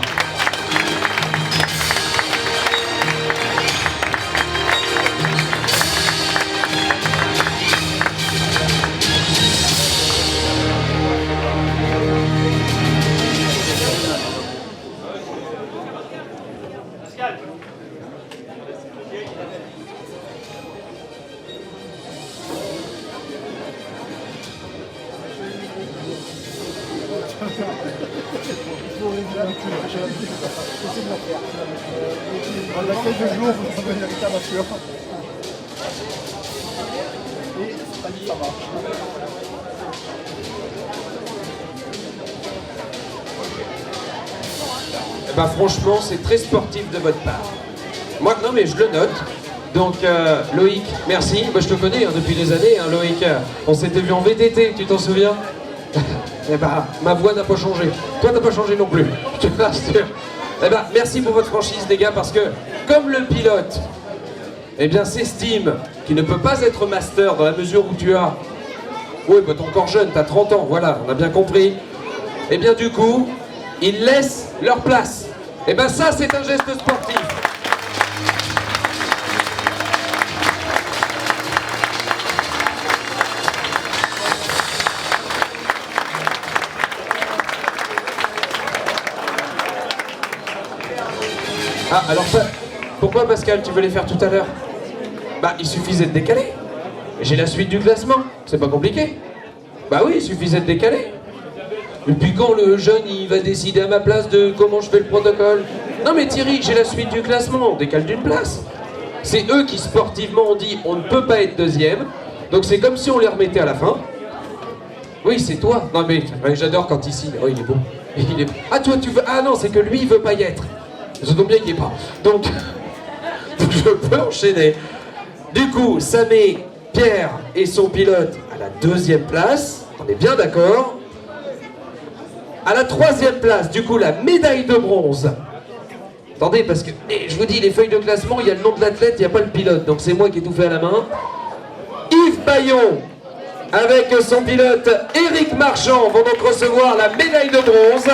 On a quelques jours pour trouver une réclamation. Et ça marche. Bah franchement, c'est très sportif de votre part. Moi, non mais je le note. Donc Loïc, merci. Bah, je te connais hein, depuis des années, hein, Loïc. On s'était vu en VTT, tu t'en souviens? Eh bah, ma voix n'a pas changé. Toi, t'as pas changé non plus. Je te rassure. Eh bah, merci pour votre franchise, les gars, parce que comme le pilote, eh bien, s'estime qu'il ne peut pas être master dans la mesure où tu as... Oui, bah, t'es encore jeune, t'as 30 ans, voilà, on a bien compris. Eh bien, du coup, ils laissent leur place. Eh bien, ça, c'est un geste sportif. Ah, alors, pourquoi, Pascal, tu veux les faire tout à l'heure? Bah, il suffisait de décaler. J'ai la suite du classement, c'est pas compliqué. Bah oui, il suffisait de décaler. Et puis quand le jeune, il va décider à ma place de comment je fais le protocole? Non mais Thierry, j'ai la suite du classement, on décale d'une place. C'est eux qui sportivement ont dit on ne peut pas être deuxième, donc c'est comme si on les remettait à la fin. Oui, c'est toi. Non mais j'adore quand il signe. Oh, il est beau. Il est... Ah toi tu veux... Ah non, c'est que lui il veut pas y être. Ça tombe bien qu'il n'y est pas. Donc je peux enchaîner. Du coup, ça met Pierre et son pilote à la deuxième place. On est bien d'accord. À la troisième place, du coup, la médaille de bronze. Attendez, parce que, je vous dis, les feuilles de classement, il y a le nom de l'athlète, il n'y a pas le pilote. Donc c'est moi qui ai tout fait à la main. Yves Bayon, avec son pilote Éric Marchand, vont donc recevoir la médaille de bronze.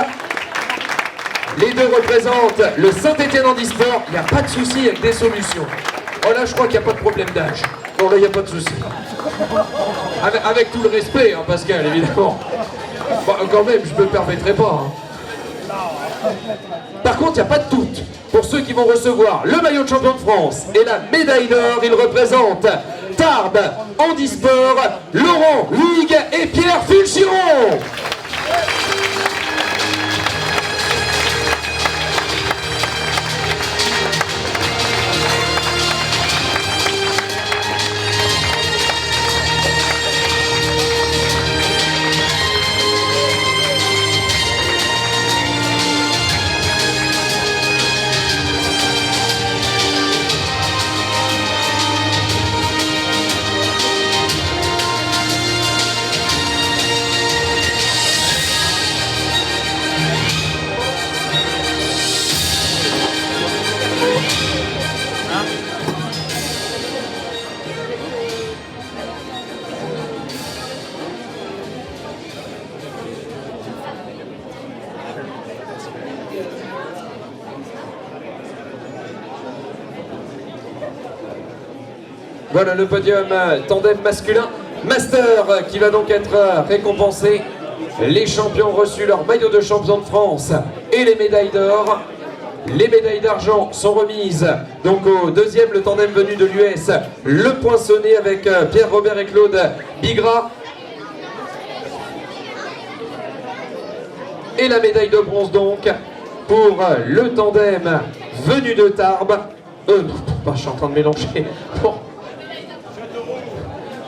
Les deux représentent le Saint-Étienne Handisport. Il n'y a pas de souci avec des solutions. Oh là, je crois qu'il n'y a pas de problème d'âge. Non, là, il n'y a pas de souci. Avec tout le respect, hein, Pascal, évidemment. Bon, quand même, je me permettrai pas. Hein. Par contre, il n'y a pas de doute. Pour ceux qui vont recevoir le maillot de champion de France et la médaille d'or, ils représentent Tarbes, Handisport, Laurent Ligue et Pierre Fulchiron. Voilà le podium tandem masculin master qui va donc être récompensé. Les champions ont reçu leur maillot de champion de France et les médailles d'or. Les médailles d'argent sont remises donc au deuxième, le tandem venu de l'US, le poinçonné avec Pierre Robert et Claude Bigra. Et la médaille de bronze donc pour le tandem venu de Tarbes. Je suis en train de mélanger. Bon.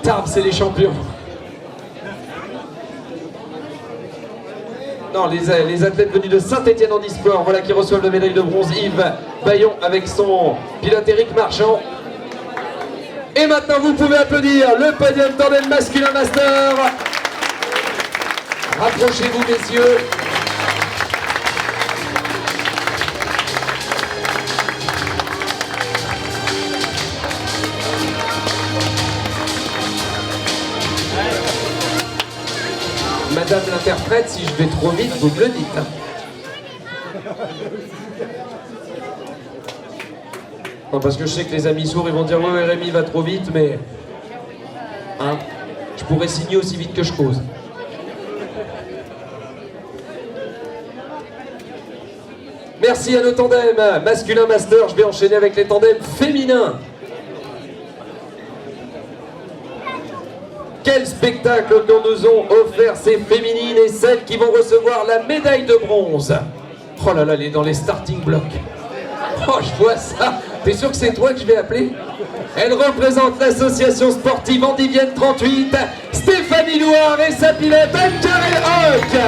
Tarbes, c'est les champions. Non, les athlètes venus de Saint-Étienne Handisport, voilà qui reçoivent la médaille de bronze. Yves Bayon avec son pilote Éric Marchand. Et maintenant, vous pouvez applaudir le podium tandem masculin master. Rapprochez-vous, messieurs. Madame l'interprète, si je vais trop vite, vous me le dites. Hein. Non, parce que je sais que les amis sourds, ils vont dire « Ouais, Rémi va trop vite, mais... Hein, je pourrais signer aussi vite que je cause. » Merci à nos tandems masculin master. Je vais enchaîner avec les tandems féminins. Quel spectacle que nous ont offert ces féminines et celles qui vont recevoir la médaille de bronze. Oh là là, elle est dans les starting blocks. Oh, je vois ça. T'es sûr que c'est toi que je vais appeler? Elle représente l'association sportive Andivienne 38, Stéphanie Loire et sa pilote Anne-Karel Hock.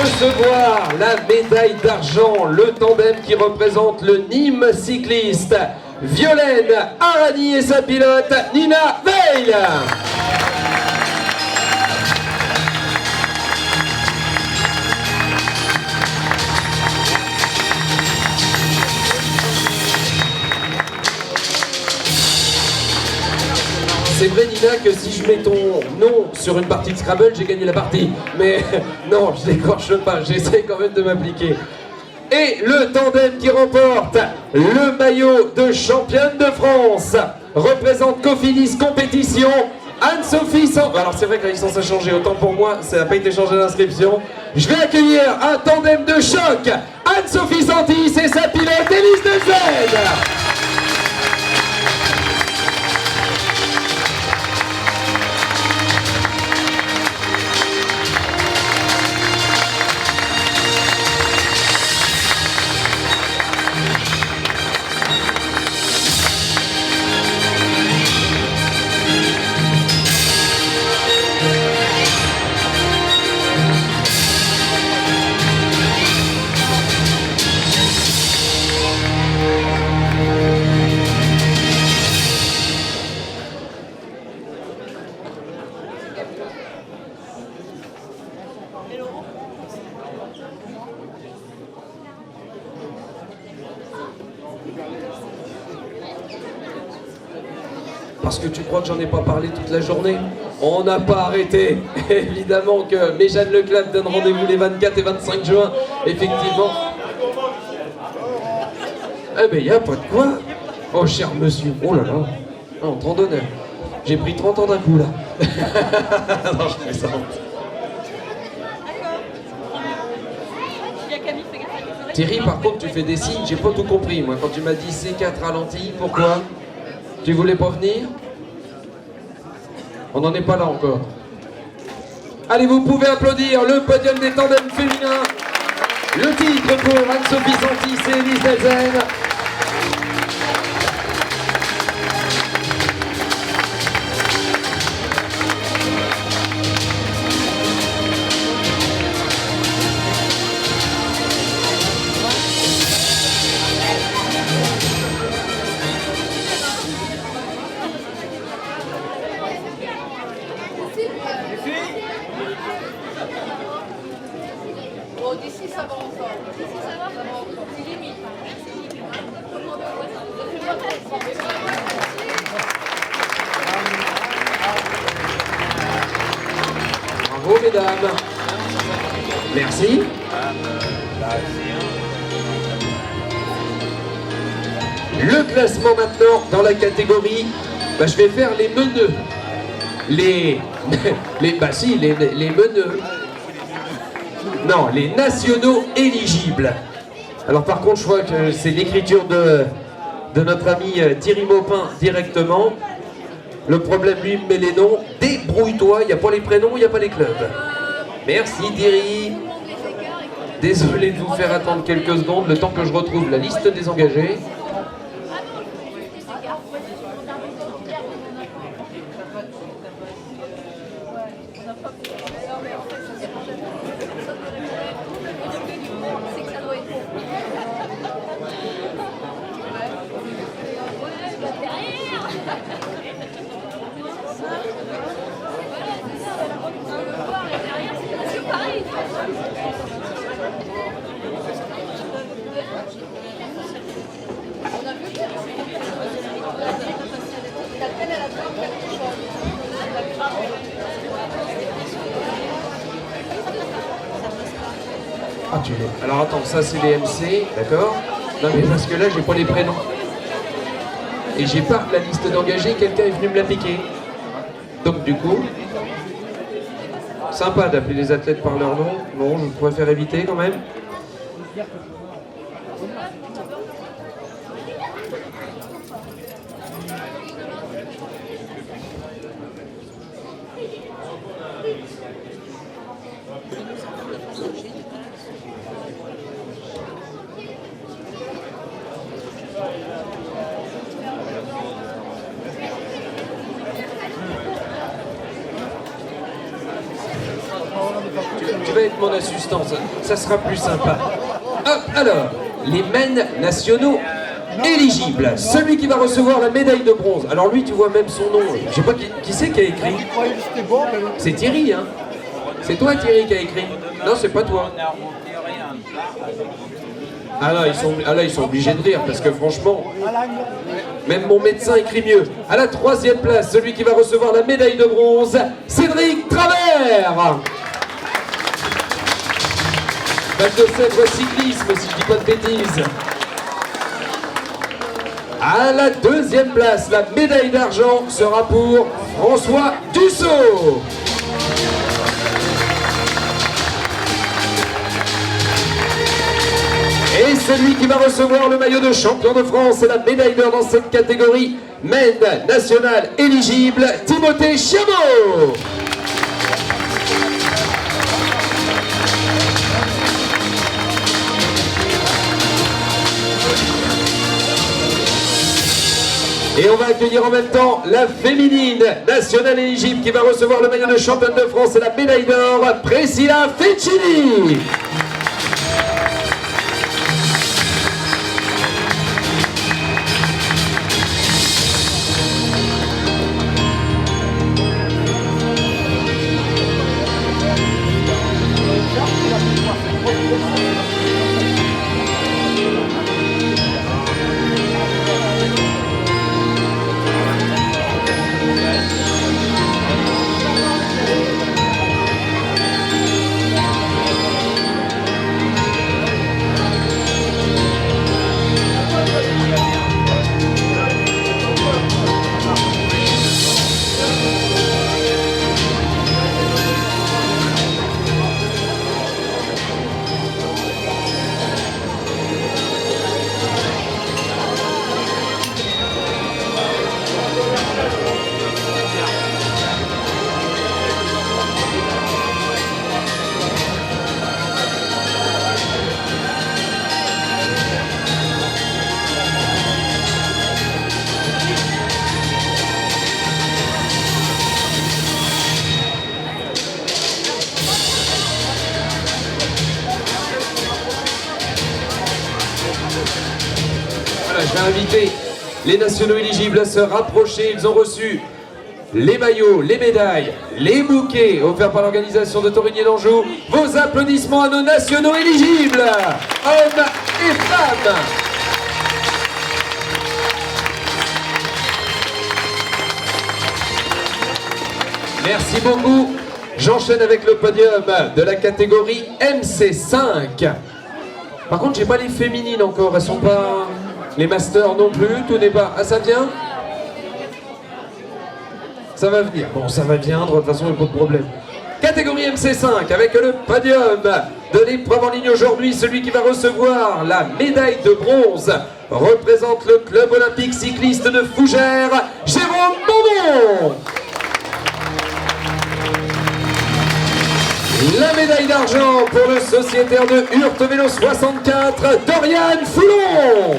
Recevoir la médaille d'argent, le tandem qui représente le Nîmes cycliste, Violaine Arani et sa pilote Nina Veil. C'est vrai Nina que si je mets ton nom sur une partie de Scrabble, j'ai gagné la partie. Mais non, je décroche pas, j'essaie quand même de m'appliquer. Et le tandem qui remporte le maillot de championne de France représente Cofidis Compétition, Anne-Sophie Santi. Alors c'est vrai que la licence a changé, autant pour moi, ça n'a pas été changé d'inscription. Je vais accueillir un tandem de choc, Anne-Sophie Santi et sa pilote Élise Dezen. Parce que tu crois que j'en ai pas parlé toute la journée? On n'a pas arrêté. Évidemment que Méjeanne Leclap donne rendez-vous les 24 et 25 juin. Effectivement. Eh ben, y a pas de quoi. Oh, cher monsieur. Oh là là. Oh, 30 d'honneur. J'ai pris 30 ans d'un coup, là. Non, je plaisante. Thierry, par contre, tu fais des signes, j'ai pas tout compris, moi. Quand tu m'as dit C4 ralenti, pourquoi? Tu voulais pas venir? On n'en est pas là encore. Allez, vous pouvez applaudir le podium des tandems féminins. Le titre pour Anne-Sophie Santi et Élise Dezen. Bon, d'ici ça va encore. D'ici ça va encore. C'est limite. Bravo mesdames. Merci. Le classement maintenant dans la catégorie, je vais faire les meneux. Les meneux. Non, les nationaux éligibles. Alors par contre, je vois que c'est l'écriture de notre ami Thierry Maupin directement. Le problème, lui, me met les noms. Débrouille-toi, il n'y a pas les prénoms, il n'y a pas les clubs. Merci Thierry. Désolé de vous faire attendre quelques secondes, le temps que je retrouve la liste des engagés. Ah, tu l'es. Alors attends, ça c'est les MC, d'accord? Non mais parce que là j'ai pas les prénoms. Et j'ai pas la liste d'engagés, quelqu'un est venu me la piquer. Donc du coup, sympa d'appeler les athlètes par leur nom. Non, je préfère éviter quand même. tu vas être mon assistant, ça sera plus sympa. Hop, alors, les men nationaux éligibles. Celui qui va recevoir la médaille de bronze. Alors lui, tu vois même son nom. Je sais pas qui c'est qui a écrit. Je croyais que c'était bon, mais... C'est Thierry, hein. C'est toi, Thierry, qui a écrit. Non, c'est pas toi. Ah là, ils sont obligés de rire, parce que franchement, même mon médecin écrit mieux. À la 3e place, celui qui va recevoir la médaille de bronze, Cédric Travers. Val de Sèvres cyclisme, si je dis pas de bêtises. À la 2e place, la médaille d'argent sera pour François Dussault. Et celui qui va recevoir le maillot de champion de France et la médaille d'or dans cette catégorie, men national éligible, Timothée Chiamot. Et on va accueillir en même temps la féminine nationale éligible qui va recevoir le maillot de championne de France et la médaille d'or, Priscilla Feccini. Voilà, je vais inviter les nationaux éligibles à se rapprocher. Ils ont reçu les maillots, les médailles, les bouquets offerts par l'organisation de Torigny d'Anjou. Vos applaudissements à nos nationaux éligibles, hommes et femmes. Merci beaucoup. J'enchaîne avec le podium de la catégorie MC5. Par contre, j'ai pas les féminines encore, elles sont pas... Les masters non plus, tout n'est pas... Ah, ça vient? Ça va venir. Bon, ça va viendre, de toute façon, il n'y a pas de problème. Catégorie MC5, avec le podium de l'épreuve en ligne aujourd'hui, celui qui va recevoir la médaille de bronze représente le club olympique cycliste de Fougères, Jérôme Bondon. La médaille d'argent pour le sociétaire de Hurte Vélo 64, Dorian Foulon.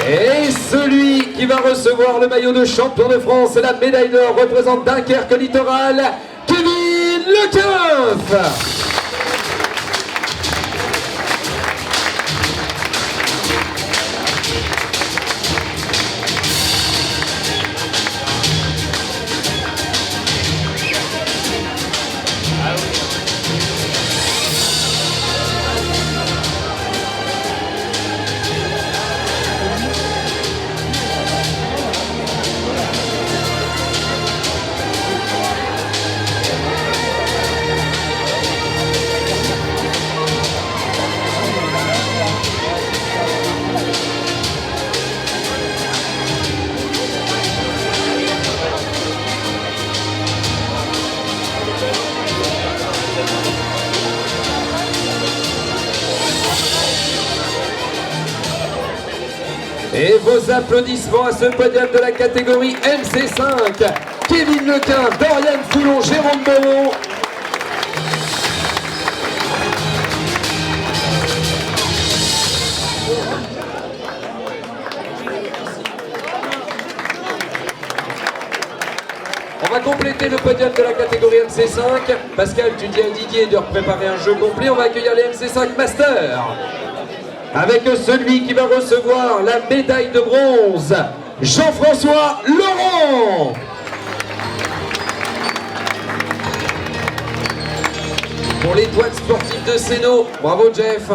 Et celui qui va recevoir le maillot de champion de France et la médaille d'or représente Dunkerque Littoral, Kevin Lecoeuf. Et vos applaudissements à ce podium de la catégorie MC5. Kevin Lecoeuf, Dorian Foulon, Jérôme Bondon. quitter le podium de la catégorie MC5. Pascal, tu dis à Didier de préparer un jeu complet. On va accueillir les MC5 Masters. Avec celui qui va recevoir la médaille de bronze, Jean-François Laurent. Pour l'étoile sportive de Sénaux, bravo Jeff.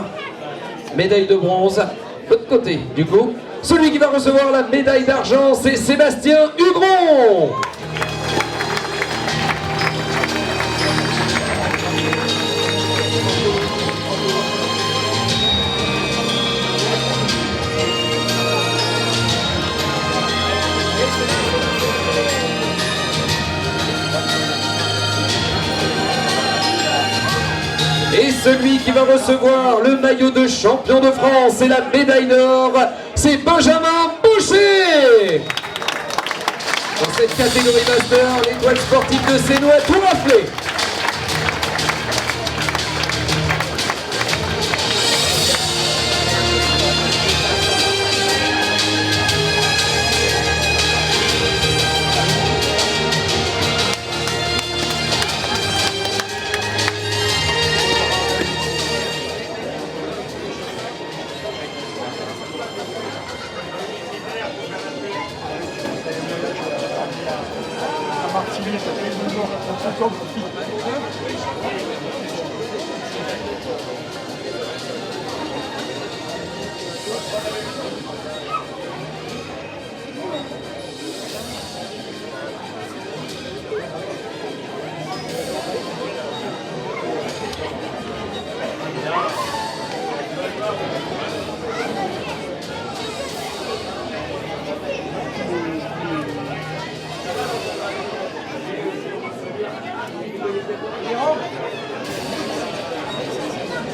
Médaille de bronze. L'autre côté, du coup, celui qui va recevoir la médaille d'argent, c'est Sébastien Hugron. Et celui qui va recevoir le maillot de champion de France et la médaille d'or, c'est Benjamin Boucher. Dans cette catégorie master, l'étoile sportive de Sénaux a tout raflé. À Martigny, ça fait 2 jours, on se compte.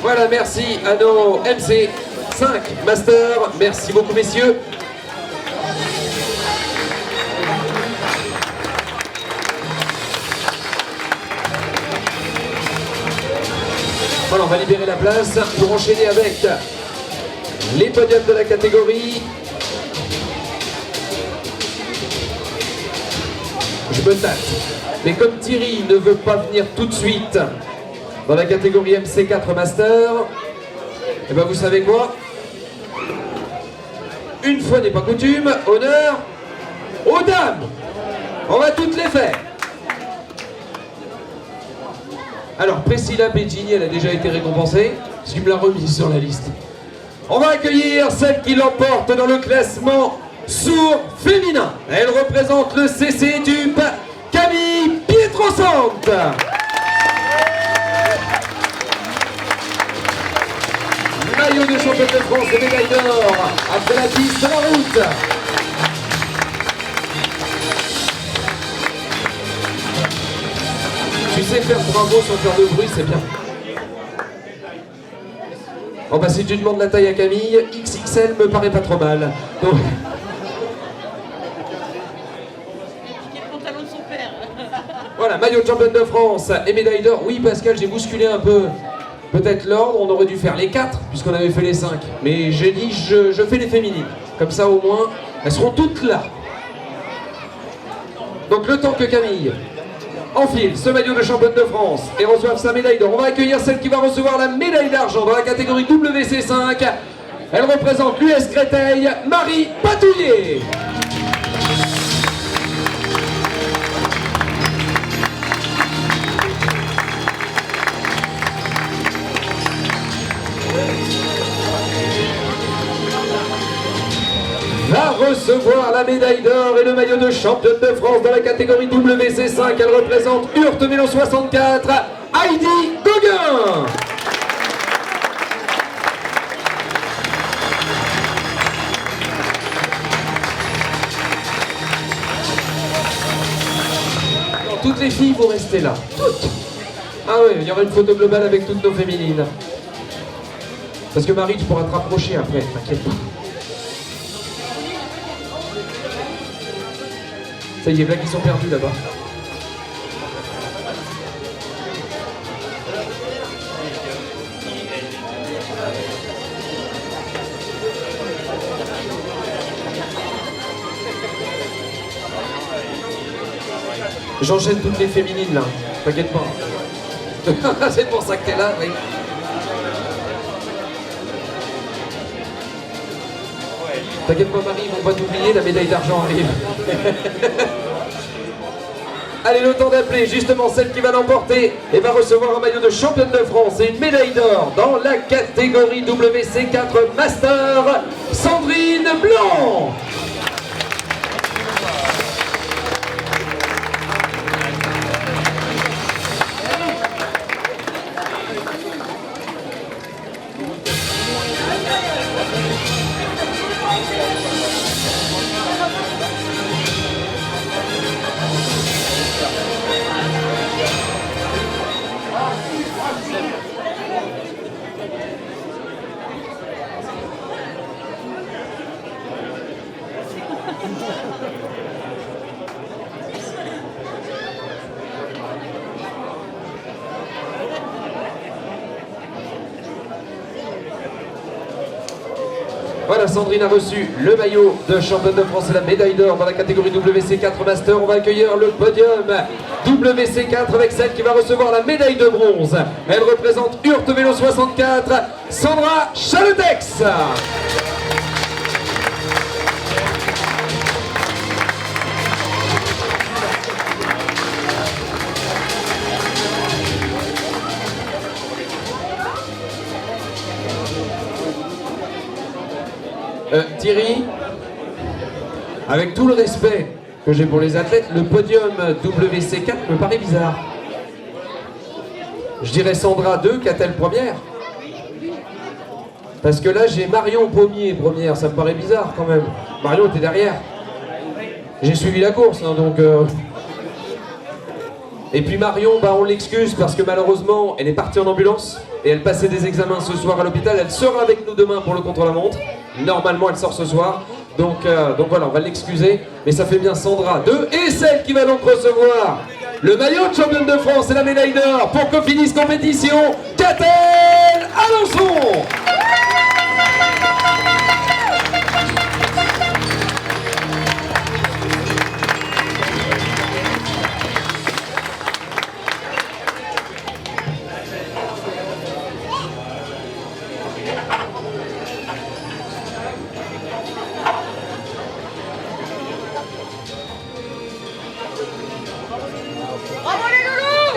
Voilà, merci à nos MC5 Master. Merci beaucoup, messieurs. Voilà, on va libérer la place pour enchaîner avec les podiums de la catégorie. Je me tâte. Mais comme Thierry ne veut pas venir tout de suite dans la catégorie MC4 Master, et ben vous savez quoi? Une fois n'est pas coutume, honneur aux dames. On va toutes les faire. Alors Priscilla Beggini, elle a déjà été récompensée, parce qu'il me l'a remise sur la liste. On va accueillir celle qui l'emporte dans le classement sourd féminin. Elle représente le CC Dupe, Camille Pietrosante. Maillot de championne de France et médaille d'or après la piste de la route. Tu sais faire bravo sans faire de bruit, c'est bien. Oh bah si tu demandes la taille à Camille, XXL me paraît pas trop mal. Donc... Voilà, maillot de championne de France et médaille d'or. Oui Pascal, j'ai bousculé un peu peut-être l'ordre, on aurait dû faire les 4 puisqu'on avait fait les 5. Mais j'ai dit je fais les féminines. Comme ça au moins, elles seront toutes là. Donc le temps que Camille enfile ce maillot de championne de France et reçoive sa médaille d'or, on va accueillir celle qui va recevoir la médaille d'argent dans la catégorie WC5. Elle représente l'US Créteil, Marie Patouillet. Va recevoir la médaille d'or et le maillot de championne de France dans la catégorie WC5. Elle représente Hurte Vélo 64, Heidi Gauguin. Alors, toutes les filles vont rester là. Toutes. Ah oui, il y aura une photo globale avec toutes nos féminines. Parce que Marie, tu pourras te rapprocher après, t'inquiète pas. Ça y est, là qui sont perdus là-bas. J'enchaîne toutes les féminines là, t'inquiète pas. C'est pour ça que t'es là, oui. T'inquiète pas Marie, ils vont pas t'oublier, la médaille d'argent arrive. Allez, le temps d'appeler justement celle qui va l'emporter et va recevoir un maillot de championne de France et une médaille d'or dans la catégorie WC4 Master, Sandrine Blanc. Voilà, Sandrine a reçu le maillot de championne de France et la médaille d'or dans la catégorie WC4 Master. On va accueillir le podium WC4 avec celle qui va recevoir la médaille de bronze. Elle représente Hurte Vélo 64, Sandra Chaletex. Thierry, avec tout le respect que j'ai pour les athlètes, le podium WC4 me paraît bizarre. Je dirais Sandra 2, qu'a-t-elle première? Parce que là j'ai Marion Pommier première, ça me paraît bizarre quand même. Marion était derrière. J'ai suivi la course, hein, donc... Et puis Marion, bah, on l'excuse parce que malheureusement elle est partie en ambulance et elle passait des examens ce soir à l'hôpital. Elle sera avec nous demain pour le contre-la-montre. Normalement elle sort ce soir. Donc voilà, on va l'excuser. Mais ça fait bien Sandra 2 et celle qui va donc recevoir le maillot de championne de France et la médaille d'or pour Cofinis Compétition, Catel Alençon.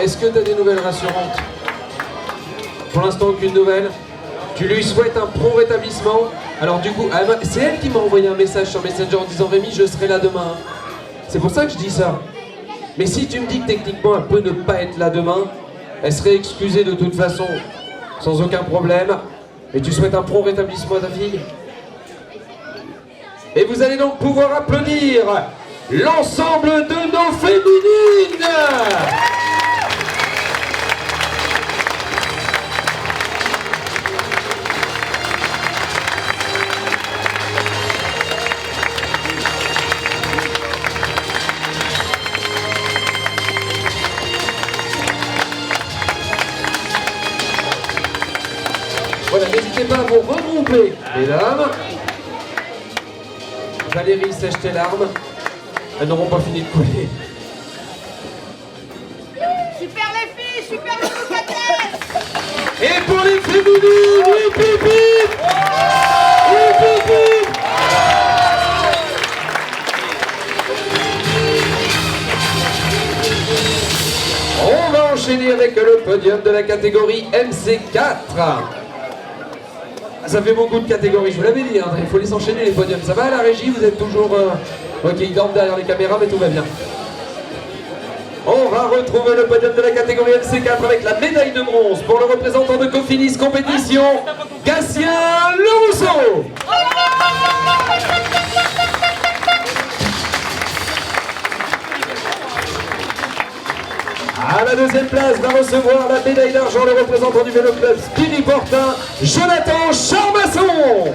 Est-ce que tu as des nouvelles rassurantes? Pour l'instant, aucune nouvelle. Tu lui souhaites un prompt rétablissement. Alors du coup, c'est elle qui m'a envoyé un message sur Messenger en disant « Rémi, je serai là demain. » C'est pour ça que je dis ça. Mais si tu me dis que techniquement, elle peut ne pas être là demain, elle serait excusée de toute façon, sans aucun problème. Et tu souhaites un prompt rétablissement à ta fille? Et vous allez donc pouvoir applaudir l'ensemble de nos féminines. Voilà, n'hésitez pas à vous regrouper, mesdames. Valérie sèche tes larmes. Elles n'auront pas fini de couler. Super les filles, super les coucatettes. Et pour les féminines, oui, pipi. Oui, pipi. On va enchaîner avec le podium de la catégorie MC4. Ça fait beaucoup de catégories, je vous l'avais dit, hein, il faut les enchaîner les podiums. Ça va à la régie, vous êtes toujours... Ok, ils dorment derrière les caméras, mais tout va bien. On va retrouver le podium de la catégorie MC4 avec la médaille de bronze pour le représentant de Cofinis Compétition, Gatien Lerousseau. À la deuxième place va recevoir la médaille d'argent le représentant du vélo club Spiri Portin, Jonathan Charmasson.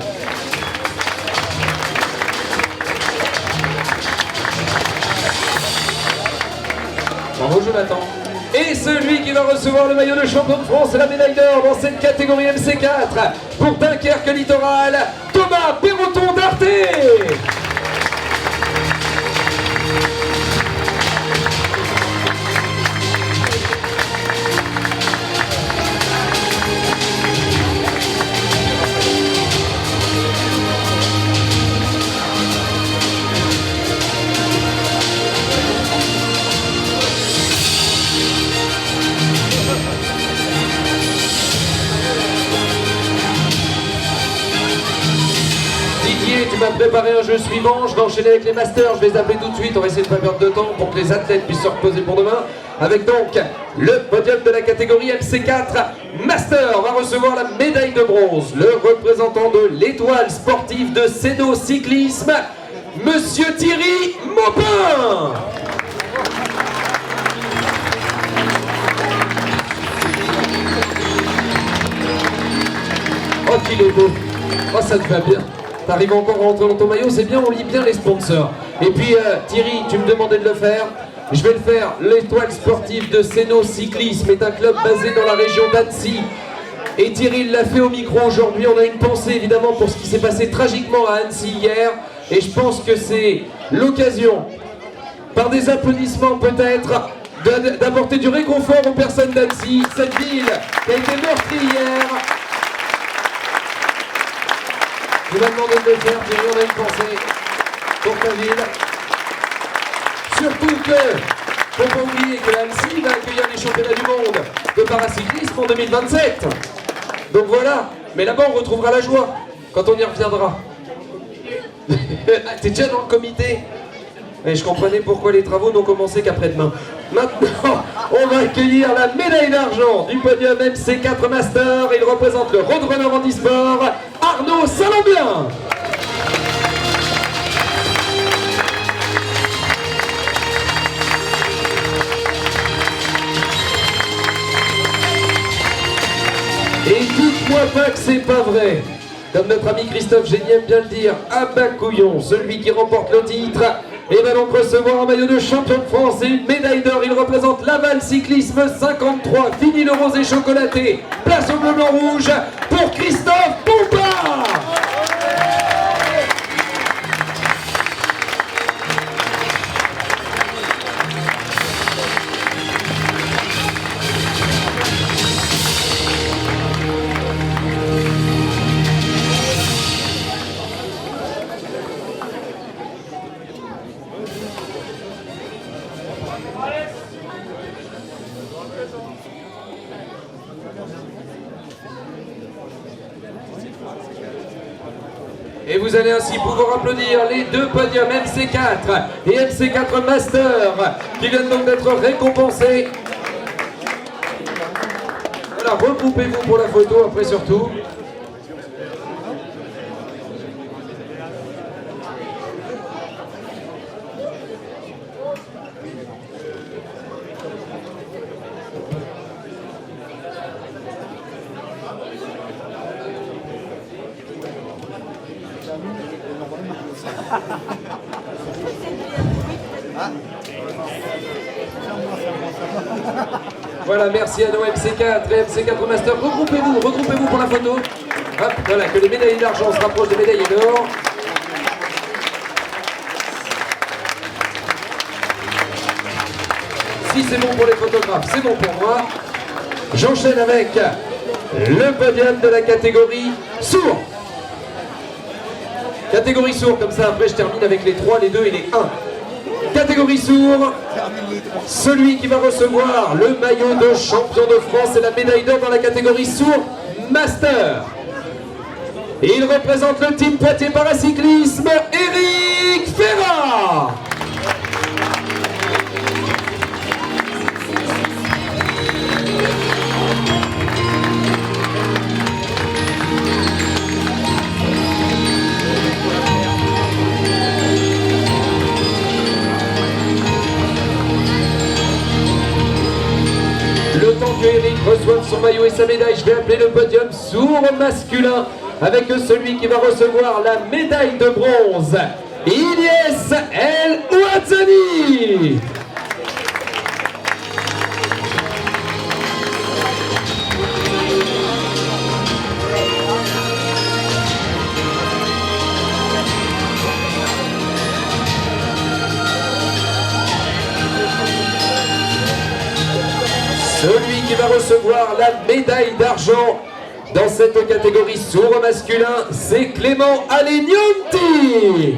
Bravo Jonathan. Et celui qui va recevoir le maillot de champion de France et la médaille d'or dans cette catégorie MC4 pour Dunkerque Littoral, Thomas Perroton d'Arte. tu m'as préparé un jeu suivant. Je vais enchaîner avec les masters. Je vais les appeler tout de suite. On va essayer de ne pas perdre de temps pour que les athlètes puissent se reposer pour demain. Avec donc le podium de la catégorie MC4 Master va recevoir la médaille de bronze. Le représentant de l'étoile sportive de céno-cyclisme, Monsieur Thierry Maupin. Oh qu'il est beau. Oh ça te va bien. T'arrives encore à rentrer dans ton maillot, c'est bien, on lit bien les sponsors. Et puis Thierry, tu me demandais de le faire. Je vais le faire. L'étoile sportive de céno-cyclisme est un club basé dans la région d'Annecy. Et Thierry l'a fait au micro aujourd'hui. On a une pensée évidemment pour ce qui s'est passé tragiquement à Annecy hier. Et je pense que c'est l'occasion, par des applaudissements peut-être, d'apporter du réconfort aux personnes d'Annecy. Cette ville qui a été meurtrie hier. Je vais demander de le faire, Thierry, on a une pensée pour ta ville. Surtout que, faut pas oublier que Annecy va accueillir les championnats du monde de paracyclisme en 2027. Donc voilà, mais là-bas on retrouvera la joie quand on y reviendra. T'es déjà dans le comité? Et je comprenais pourquoi les travaux n'ont commencé qu'après-demain. Maintenant, on va accueillir la médaille d'argent du podium MC4 Master. Il représente le roadrunner handisport, Arnaud Salambien. Et dites-moi pas que c'est pas vrai. Comme notre ami Christophe Génie aime bien le dire, Abacouillon, celui qui remporte le titre, et va donc recevoir un maillot de champion de France et une médaille d'or. Il représente Laval Cyclisme 53, fini le rosé chocolaté. Place au bleu blanc rouge pour Christophe Poupard. Et vous allez ainsi pouvoir applaudir les deux podiums MC4 et MC4 Master qui viennent donc d'être récompensés. Voilà, regroupez-vous pour la photo après surtout. Voilà, merci à nos MC4 et MC4 Master. Regroupez-vous pour la photo. Hop, voilà, que les médailles d'argent se rapprochent des médailles d'or. Si c'est bon pour les photographes, c'est bon pour moi. J'enchaîne avec le podium de la catégorie sourd. Catégorie sourd, comme ça après je termine avec les 3, les 2 et les 1. Catégorie sourd, celui qui va recevoir le maillot de champion de France et la médaille d'or dans la catégorie sourd Master. Et il représente le team Poitiers Paracyclisme, Eric Ferrat. Le temps que Eric reçoive son maillot et sa médaille, je vais appeler le podium sourd masculin avec celui qui va recevoir la médaille de bronze, Ilyes El Ouazzani. Celui qui va recevoir la médaille d'argent dans cette catégorie sourd masculin, c'est Clément Alegnonti.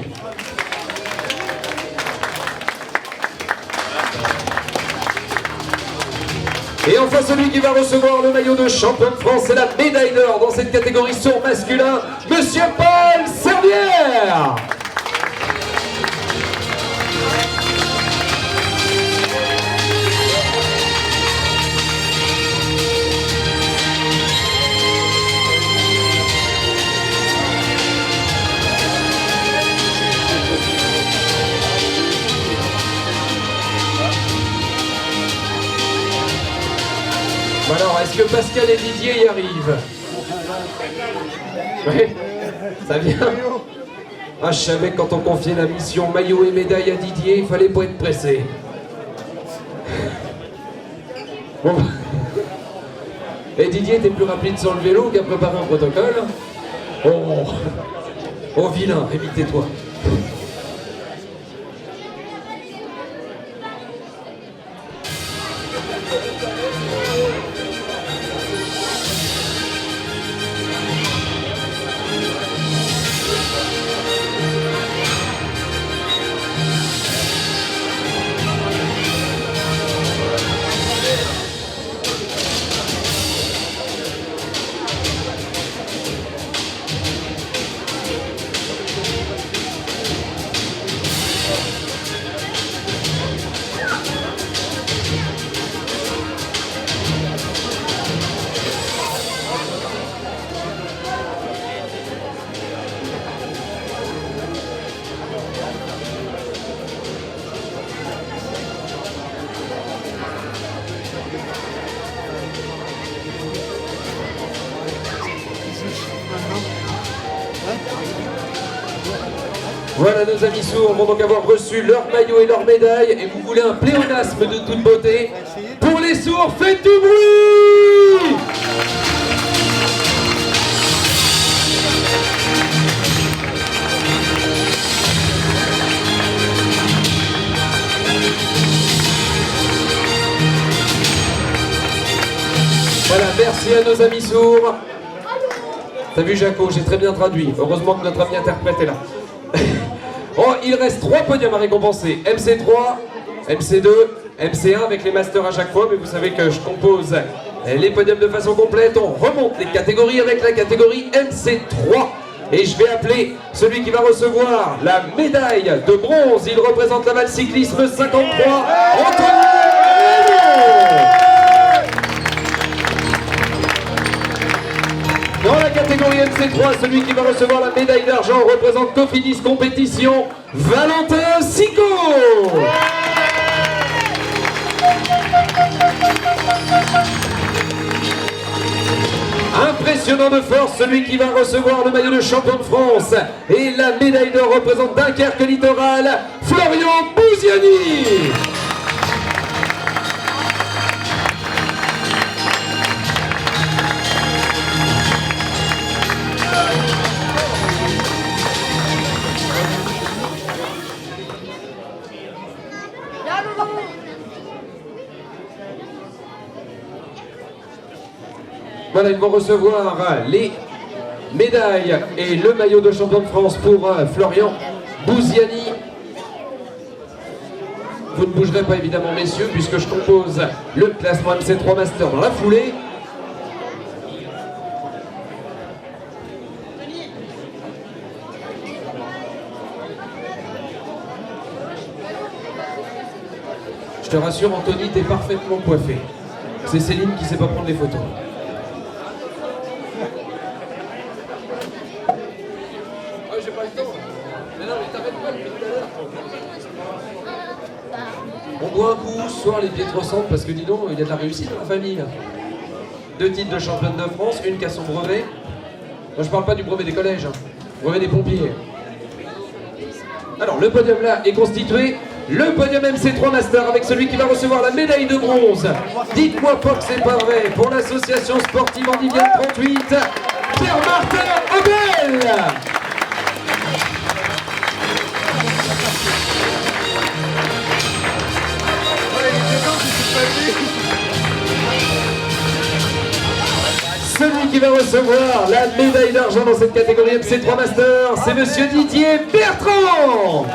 Et enfin celui qui va recevoir le maillot de champion de France et la médaille d'or dans cette catégorie sourd masculin, Monsieur Paul Servière. que Pascal et Didier y arrivent. Oui, ça vient. Ah, je savais que quand on confiait la mission maillot et médaille à Didier, il fallait pas être pressé. Bon. Et Didier était plus rapide sur le vélo qu'à préparer un protocole. Oh, oh vilain, évitez-toi. Voilà, nos amis sourds vont donc avoir reçu leur maillot et leur médaille. Et vous voulez un pléonasme de toute beauté? Pour les sourds, faites du bruit! Voilà, merci à nos amis sourds. T'as vu Jaco, j'ai très bien traduit. Heureusement que notre ami interprète est là. Oh, il reste 3 podiums à récompenser. MC3, MC2, MC1 avec les masters à chaque fois. Mais vous savez que je compose les podiums de façon complète. On remonte les catégories avec la catégorie MC3. Et je vais appeler celui qui va recevoir la médaille de bronze. Il représente la Val Cyclisme 53, Anthony Raymond. Dans la catégorie MC3, celui qui va recevoir la médaille d'argent représente Cofidis Compétition, Valentin Sico. Impressionnant de force, celui qui va recevoir le maillot de champion de France et la médaille d'or représente Dunkerque Littoral, Florian Bouziani. Voilà, ils vont recevoir les médailles et le maillot de champion de France pour Florian Bouziani. Vous ne bougerez pas évidemment messieurs puisque je compose le classement MC3 Master dans la foulée. Je te rassure Anthony, t'es parfaitement coiffé. C'est Céline qui sait pas prendre les photos. J'ai pas le temps. Mais non, mais t'arrêtes pas depuis tout à l'heure. On boit un coup, ce soir les pieds te ressemblent parce que dis donc, il y a de la réussite dans la famille. 2 titres de championne de France, une qui a son brevet. Moi je parle pas du brevet des collèges, hein. Brevet des pompiers. Alors le podium là est constitué. Le podium MC3 Master avec celui qui va recevoir la médaille de bronze. Dites-moi pas que c'est pas vrai. Pour l'association sportive Andivienne 38, Pierre-Martin Obel. Celui qui va recevoir la médaille d'argent dans cette catégorie MC3 Master, c'est monsieur Didier Bertrand.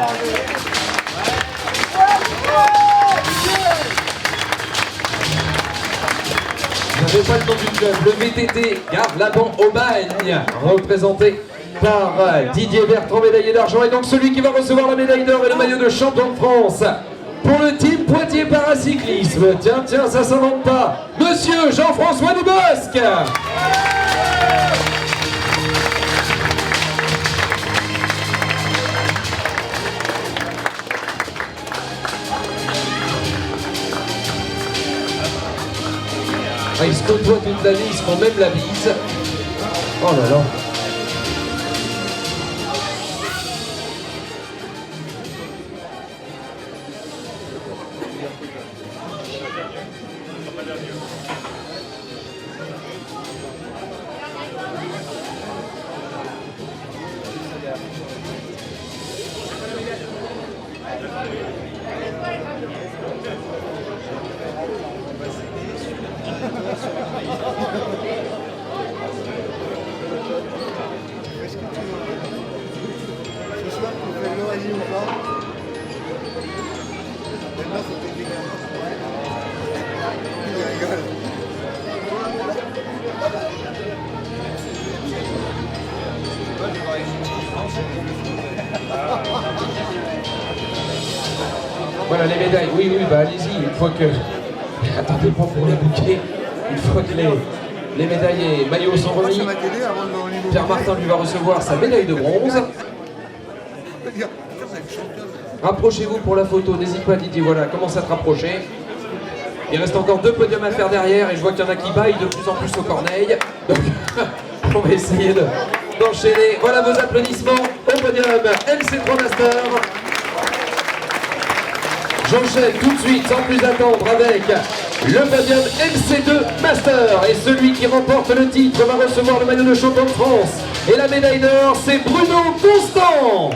Je n'avais pas le nom du club, le VTT Garde-Laban Aubagne, représenté par Didier Bertrand, médaillé d'argent, et donc celui qui va recevoir la médaille d'or et le maillot de champion de France pour le team Poitiers Paracyclisme. Tiens, ça s'invente pas. Monsieur Jean-François Dubosc. Ils se côtoient toute l'année, ils se font même la bise. Oh là là. Ce soir, tu fais l'oreiller ou pas? Maintenant, faut t'écrire. Il rigole. Voilà les médailles, oui, oui, bah allez-y, une fois que... Attendez pas pour les bouquets, une fois que les médailles et maillots sont Moi, remis, ça m'a t'aider avant de me renier au Pierre Martin lui va recevoir sa médaille de bronze. Rapprochez-vous pour la photo, n'hésite pas Didier, voilà, commence à te rapprocher. Il reste encore 2 podiums à faire derrière et je vois qu'il y en a qui baillent de plus en plus au corneille. Donc on va essayer d'enchaîner. Voilà vos applaudissements au podium MC3 Master. J'enchaîne tout de suite, sans plus attendre, avec le podium MC2 Master. Et celui qui remporte le titre va recevoir le maillot de champion de France. Et la médaille d'or, c'est Bruno Constant.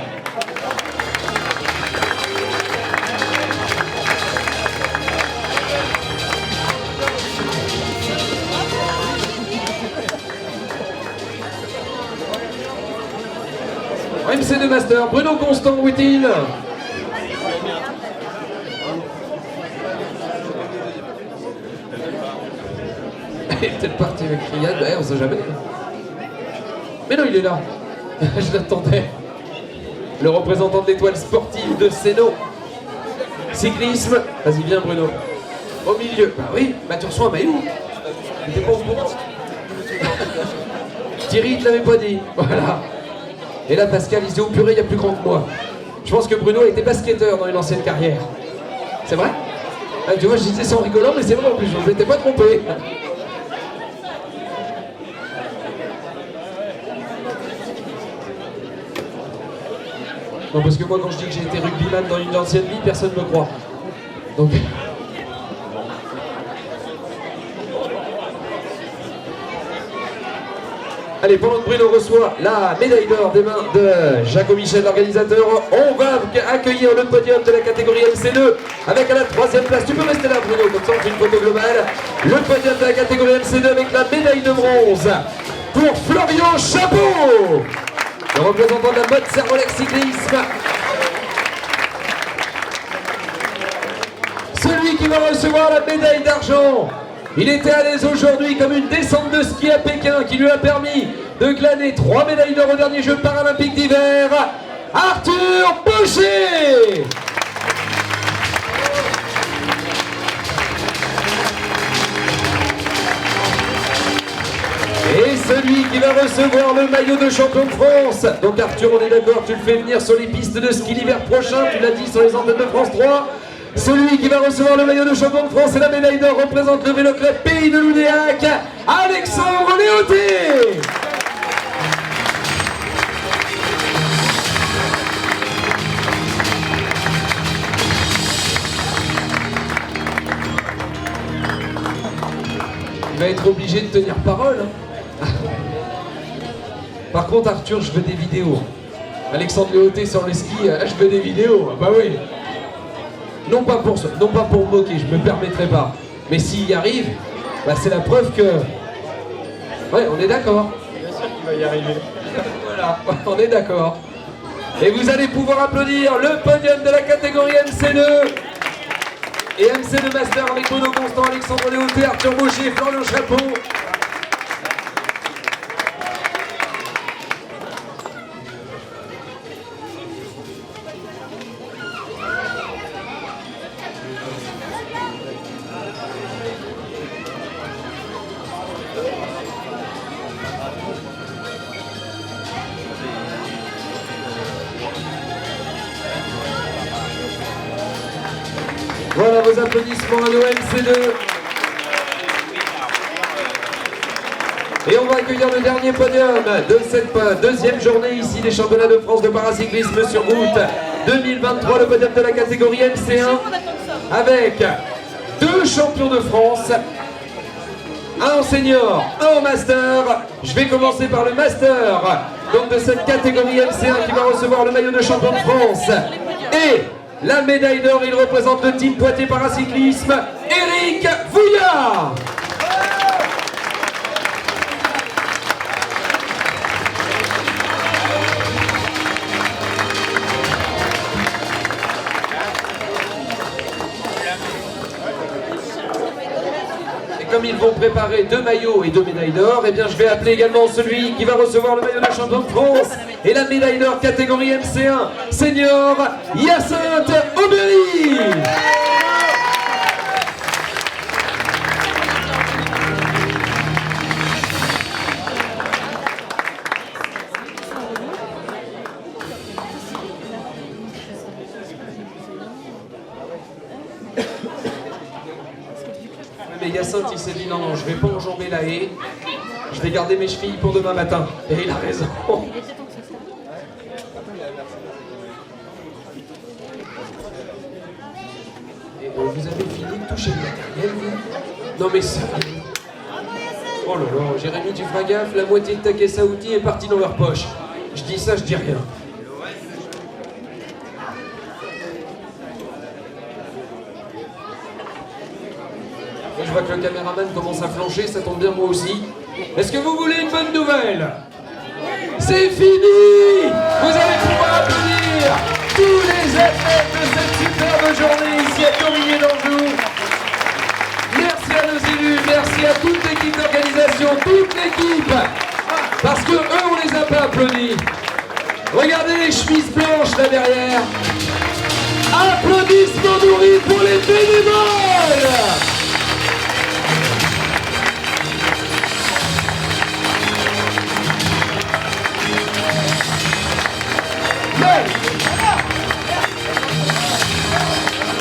MC2 Master, Bruno Constant, où est-il? Il est peut-être parti avec Riyad, on sait jamais. Mais non, il est là. Je l'attendais. Le représentant de l'étoile sportive de Séno. Cyclisme. Vas-y, viens Bruno. Au milieu. Bah oui, bah tu reçois un maillot. Il était pas au courant. Thierry, il te l'avait pas dit. Voilà. Et là, Pascal, il se dit, oh purée, il y a plus grand que moi. Je pense que Bruno était basketteur dans une ancienne carrière. C'est vrai? Ah, tu vois, je disais ça en rigolant, mais c'est vrai en plus, je ne m'étais pas trompé. Non, parce que moi, quand je dis que j'ai été rugbyman dans une ancienne vie, personne ne me croit. Donc... Allez, pendant que Bruno reçoit la médaille d'or des mains de Jaco Michel, l'organisateur, on va accueillir le podium de la catégorie MC2 avec à la 3e place. Tu peux rester là Bruno, comme ça on fait une photo globale. Le podium de la catégorie MC2 avec la médaille de bronze pour Florian Chapeau, le représentant de la mode Servolex Cyclisme. Celui qui va recevoir la médaille d'argent. Il était à l'aise aujourd'hui comme une descente de ski à Pékin qui lui a permis de glaner 3 médailles d'or aux derniers Jeux paralympiques d'hiver. Arthur Boucher. Et celui qui va recevoir le maillot de champion de France. Donc Arthur, on est d'accord, tu le fais venir sur les pistes de ski l'hiver prochain, tu l'as dit sur les antennes de France 3. Celui qui va recevoir le maillot de champion de France et la médaille d'or représente le vélo club Pays de Loudéac, Alexandre Léoté. Il va être obligé de tenir parole. Par contre Arthur, je veux des vidéos. Alexandre Léoté sur le ski, je veux des vidéos. Bah oui. Non pas pour me moquer, je me permettrai pas. Mais s'il y arrive, bah c'est la preuve que... Ouais, on est d'accord. Bien sûr qu'il va y arriver. Voilà, on est d'accord. Et vous allez pouvoir applaudir le podium de la catégorie MC2. Et MC2 Master avec Bruno Constant, Alexandre Léoté, Arthur Baucher, Florian Chapeau. Voilà vos applaudissements à l'OMC2. Et on va accueillir le dernier podium de cette deuxième journée ici des championnats de France de paracyclisme sur route 2023, le podium de la catégorie MC1 avec 2 champions de France, un en senior, un en master. Je vais commencer par le master, donc de cette catégorie MC1 qui va recevoir le maillot de champion de France et la médaille d'or. Il représente le team Poitiers Paracyclisme, Eric Vouillard. Comme ils vont préparer 2 maillots et 2 médailles d'or, et bien je vais appeler également celui qui va recevoir le maillot de champion de France et la médaille d'or catégorie MC1 senior, Hyacinthe Aubéry. Mais Hyacinthe, il s'est dit non, je vais pas enjamber la haie, je vais garder mes chevilles pour demain matin. Et il a raison. Et vous avez fini de toucher le matériel, vous? Non mais sérieux? Oh là là, Jérémy, tu feras gaffe, la moitié de ta caisse à outils est partie dans leur poche. Je dis ça, je dis rien. Je vois que le caméraman commence à flancher, ça tombe bien moi aussi. Est-ce que vous voulez une bonne nouvelle? C'est fini! Vous allez pouvoir applaudir tous les athlètes de cette superbe journée ici à Torigné d'Anjou. Merci à nos élus, merci à toute l'équipe d'organisation, toute l'équipe. Parce que eux, on les a pas applaudis. Regardez les chemises blanches là derrière. Applaudissements nourris pour les bénévoles.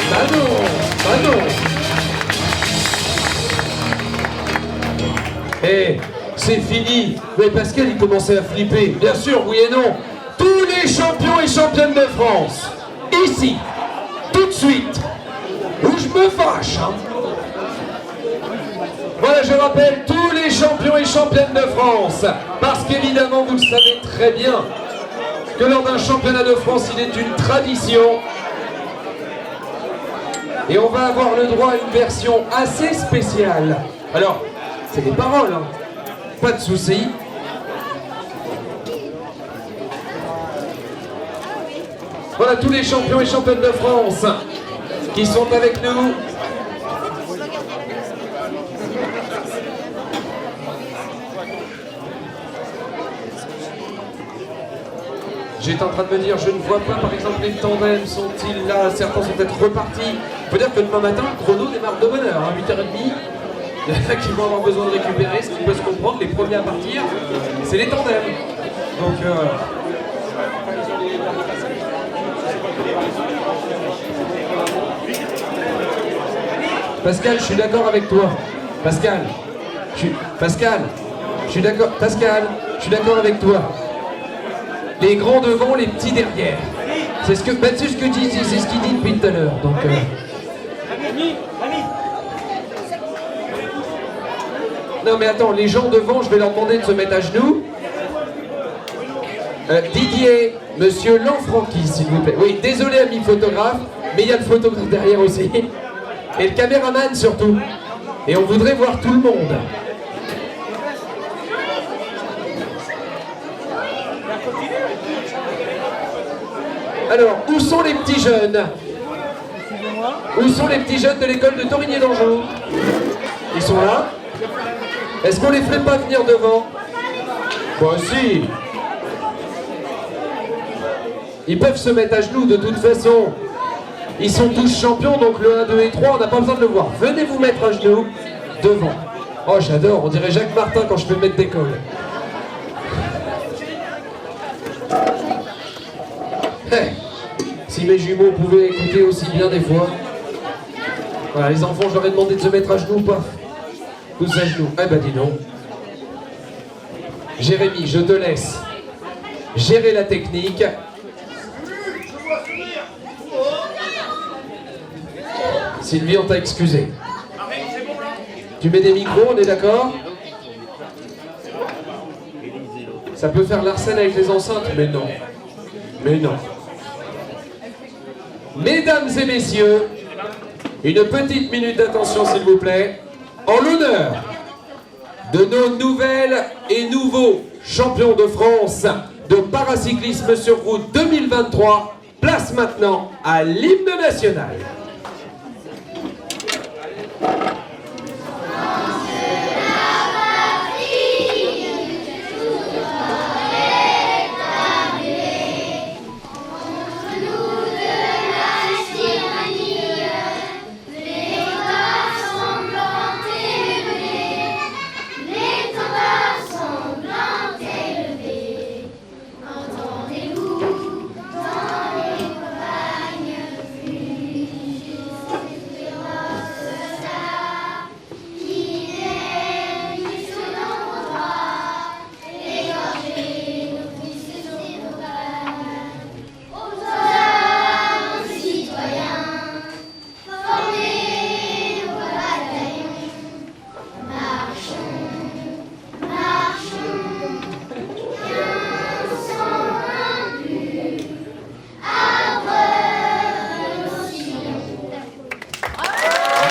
Bah non, bah non. Eh, c'est fini. Mais Pascal, il commençait à flipper. Bien sûr, oui et non. Tous les champions et championnes de France, ici, tout de suite, où je me fâche. Hein. Voilà, je rappelle, tous les champions et championnes de France. Parce qu'évidemment, vous le savez très bien, que lors d'un championnat de France, il est une tradition. Et on va avoir le droit à une version assez spéciale. Alors, c'est des paroles, hein. Pas de soucis. Voilà tous les champions et championnes de France qui sont avec nous. J'étais en train de me dire, je ne vois pas, par exemple, les tandems, sont-ils là? Certains sont peut-être repartis. Il faut dire que demain matin, le chrono démarre de bonne heure, hein, 8h30. Il y en a qui vont avoir besoin de récupérer, ce qui peut se comprendre. Les premiers à partir, c'est les tandems. Donc, Pascal, je suis d'accord avec toi. Pascal, je suis d'accord. Pascal, je suis d'accord avec toi. Les grands devant, les petits derrière. C'est ce que, bah, c'est ce que dit, c'est ce qu'il dit depuis tout à l'heure. Donc, non mais attends, les gens devant, je vais leur demander de se mettre à genoux. Didier, monsieur Lanfranchi, s'il vous plaît. Oui, désolé ami photographe, mais il y a le photographe derrière aussi. Et le caméraman surtout. Et on voudrait voir tout le monde. Alors, où sont les petits jeunes? Où sont les petits jeunes de l'école de Torigné d'Anjou? Ils sont là? Est-ce qu'on les ferait pas venir devant? Bah si. Ils peuvent se mettre à genoux de toute façon. Ils sont tous champions, donc le 1, 2 et 3, on n'a pas besoin de le voir. Venez vous mettre à genoux devant. Oh, j'adore, on dirait Jacques Martin quand je fais le maître d'école. Hey, si mes jumeaux pouvaient écouter aussi bien des fois. Voilà, les enfants, je leur ai demandé de se mettre à genoux ou pas? Tous à genoux. Eh ben dis donc. Jérémy, je te laisse gérer la technique. Sylvie, on t'a excusé. Tu mets des micros, on est d'accord? Ça peut faire l'arsène avec les enceintes, mais non. Mais non. Mesdames et messieurs, une petite minute d'attention s'il vous plaît, en l'honneur de nos nouvelles et nouveaux champions de France de paracyclisme sur route 2023, place maintenant à l'hymne national.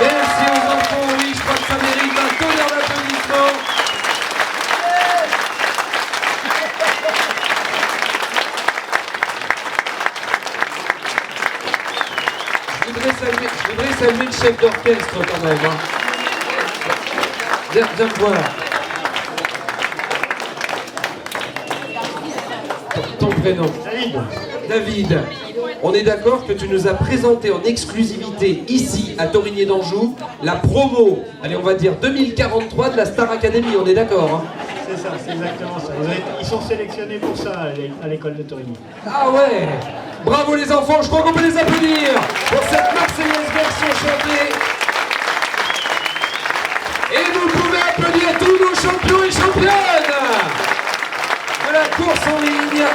Merci aux enfants, oui, je crois que ça mérite un tonnerre d'applaudissements. Je voudrais saluer le chef d'orchestre quand même. Hein. Viens me voir. Ton prénom. David. On est d'accord que tu nous as présenté en exclusivité ici à Torigné d'Anjou la promo, allez on va dire 2043 de la Star Academy, on est d'accord hein? C'est ça, c'est exactement ça. Ils sont sélectionnés pour ça à l'école de Torigny. Ah ouais. Bravo les enfants, je crois qu'on peut les applaudir pour cette Marseillaise version chantée. Et vous pouvez applaudir tous nos champions et championnes de la course en ligne.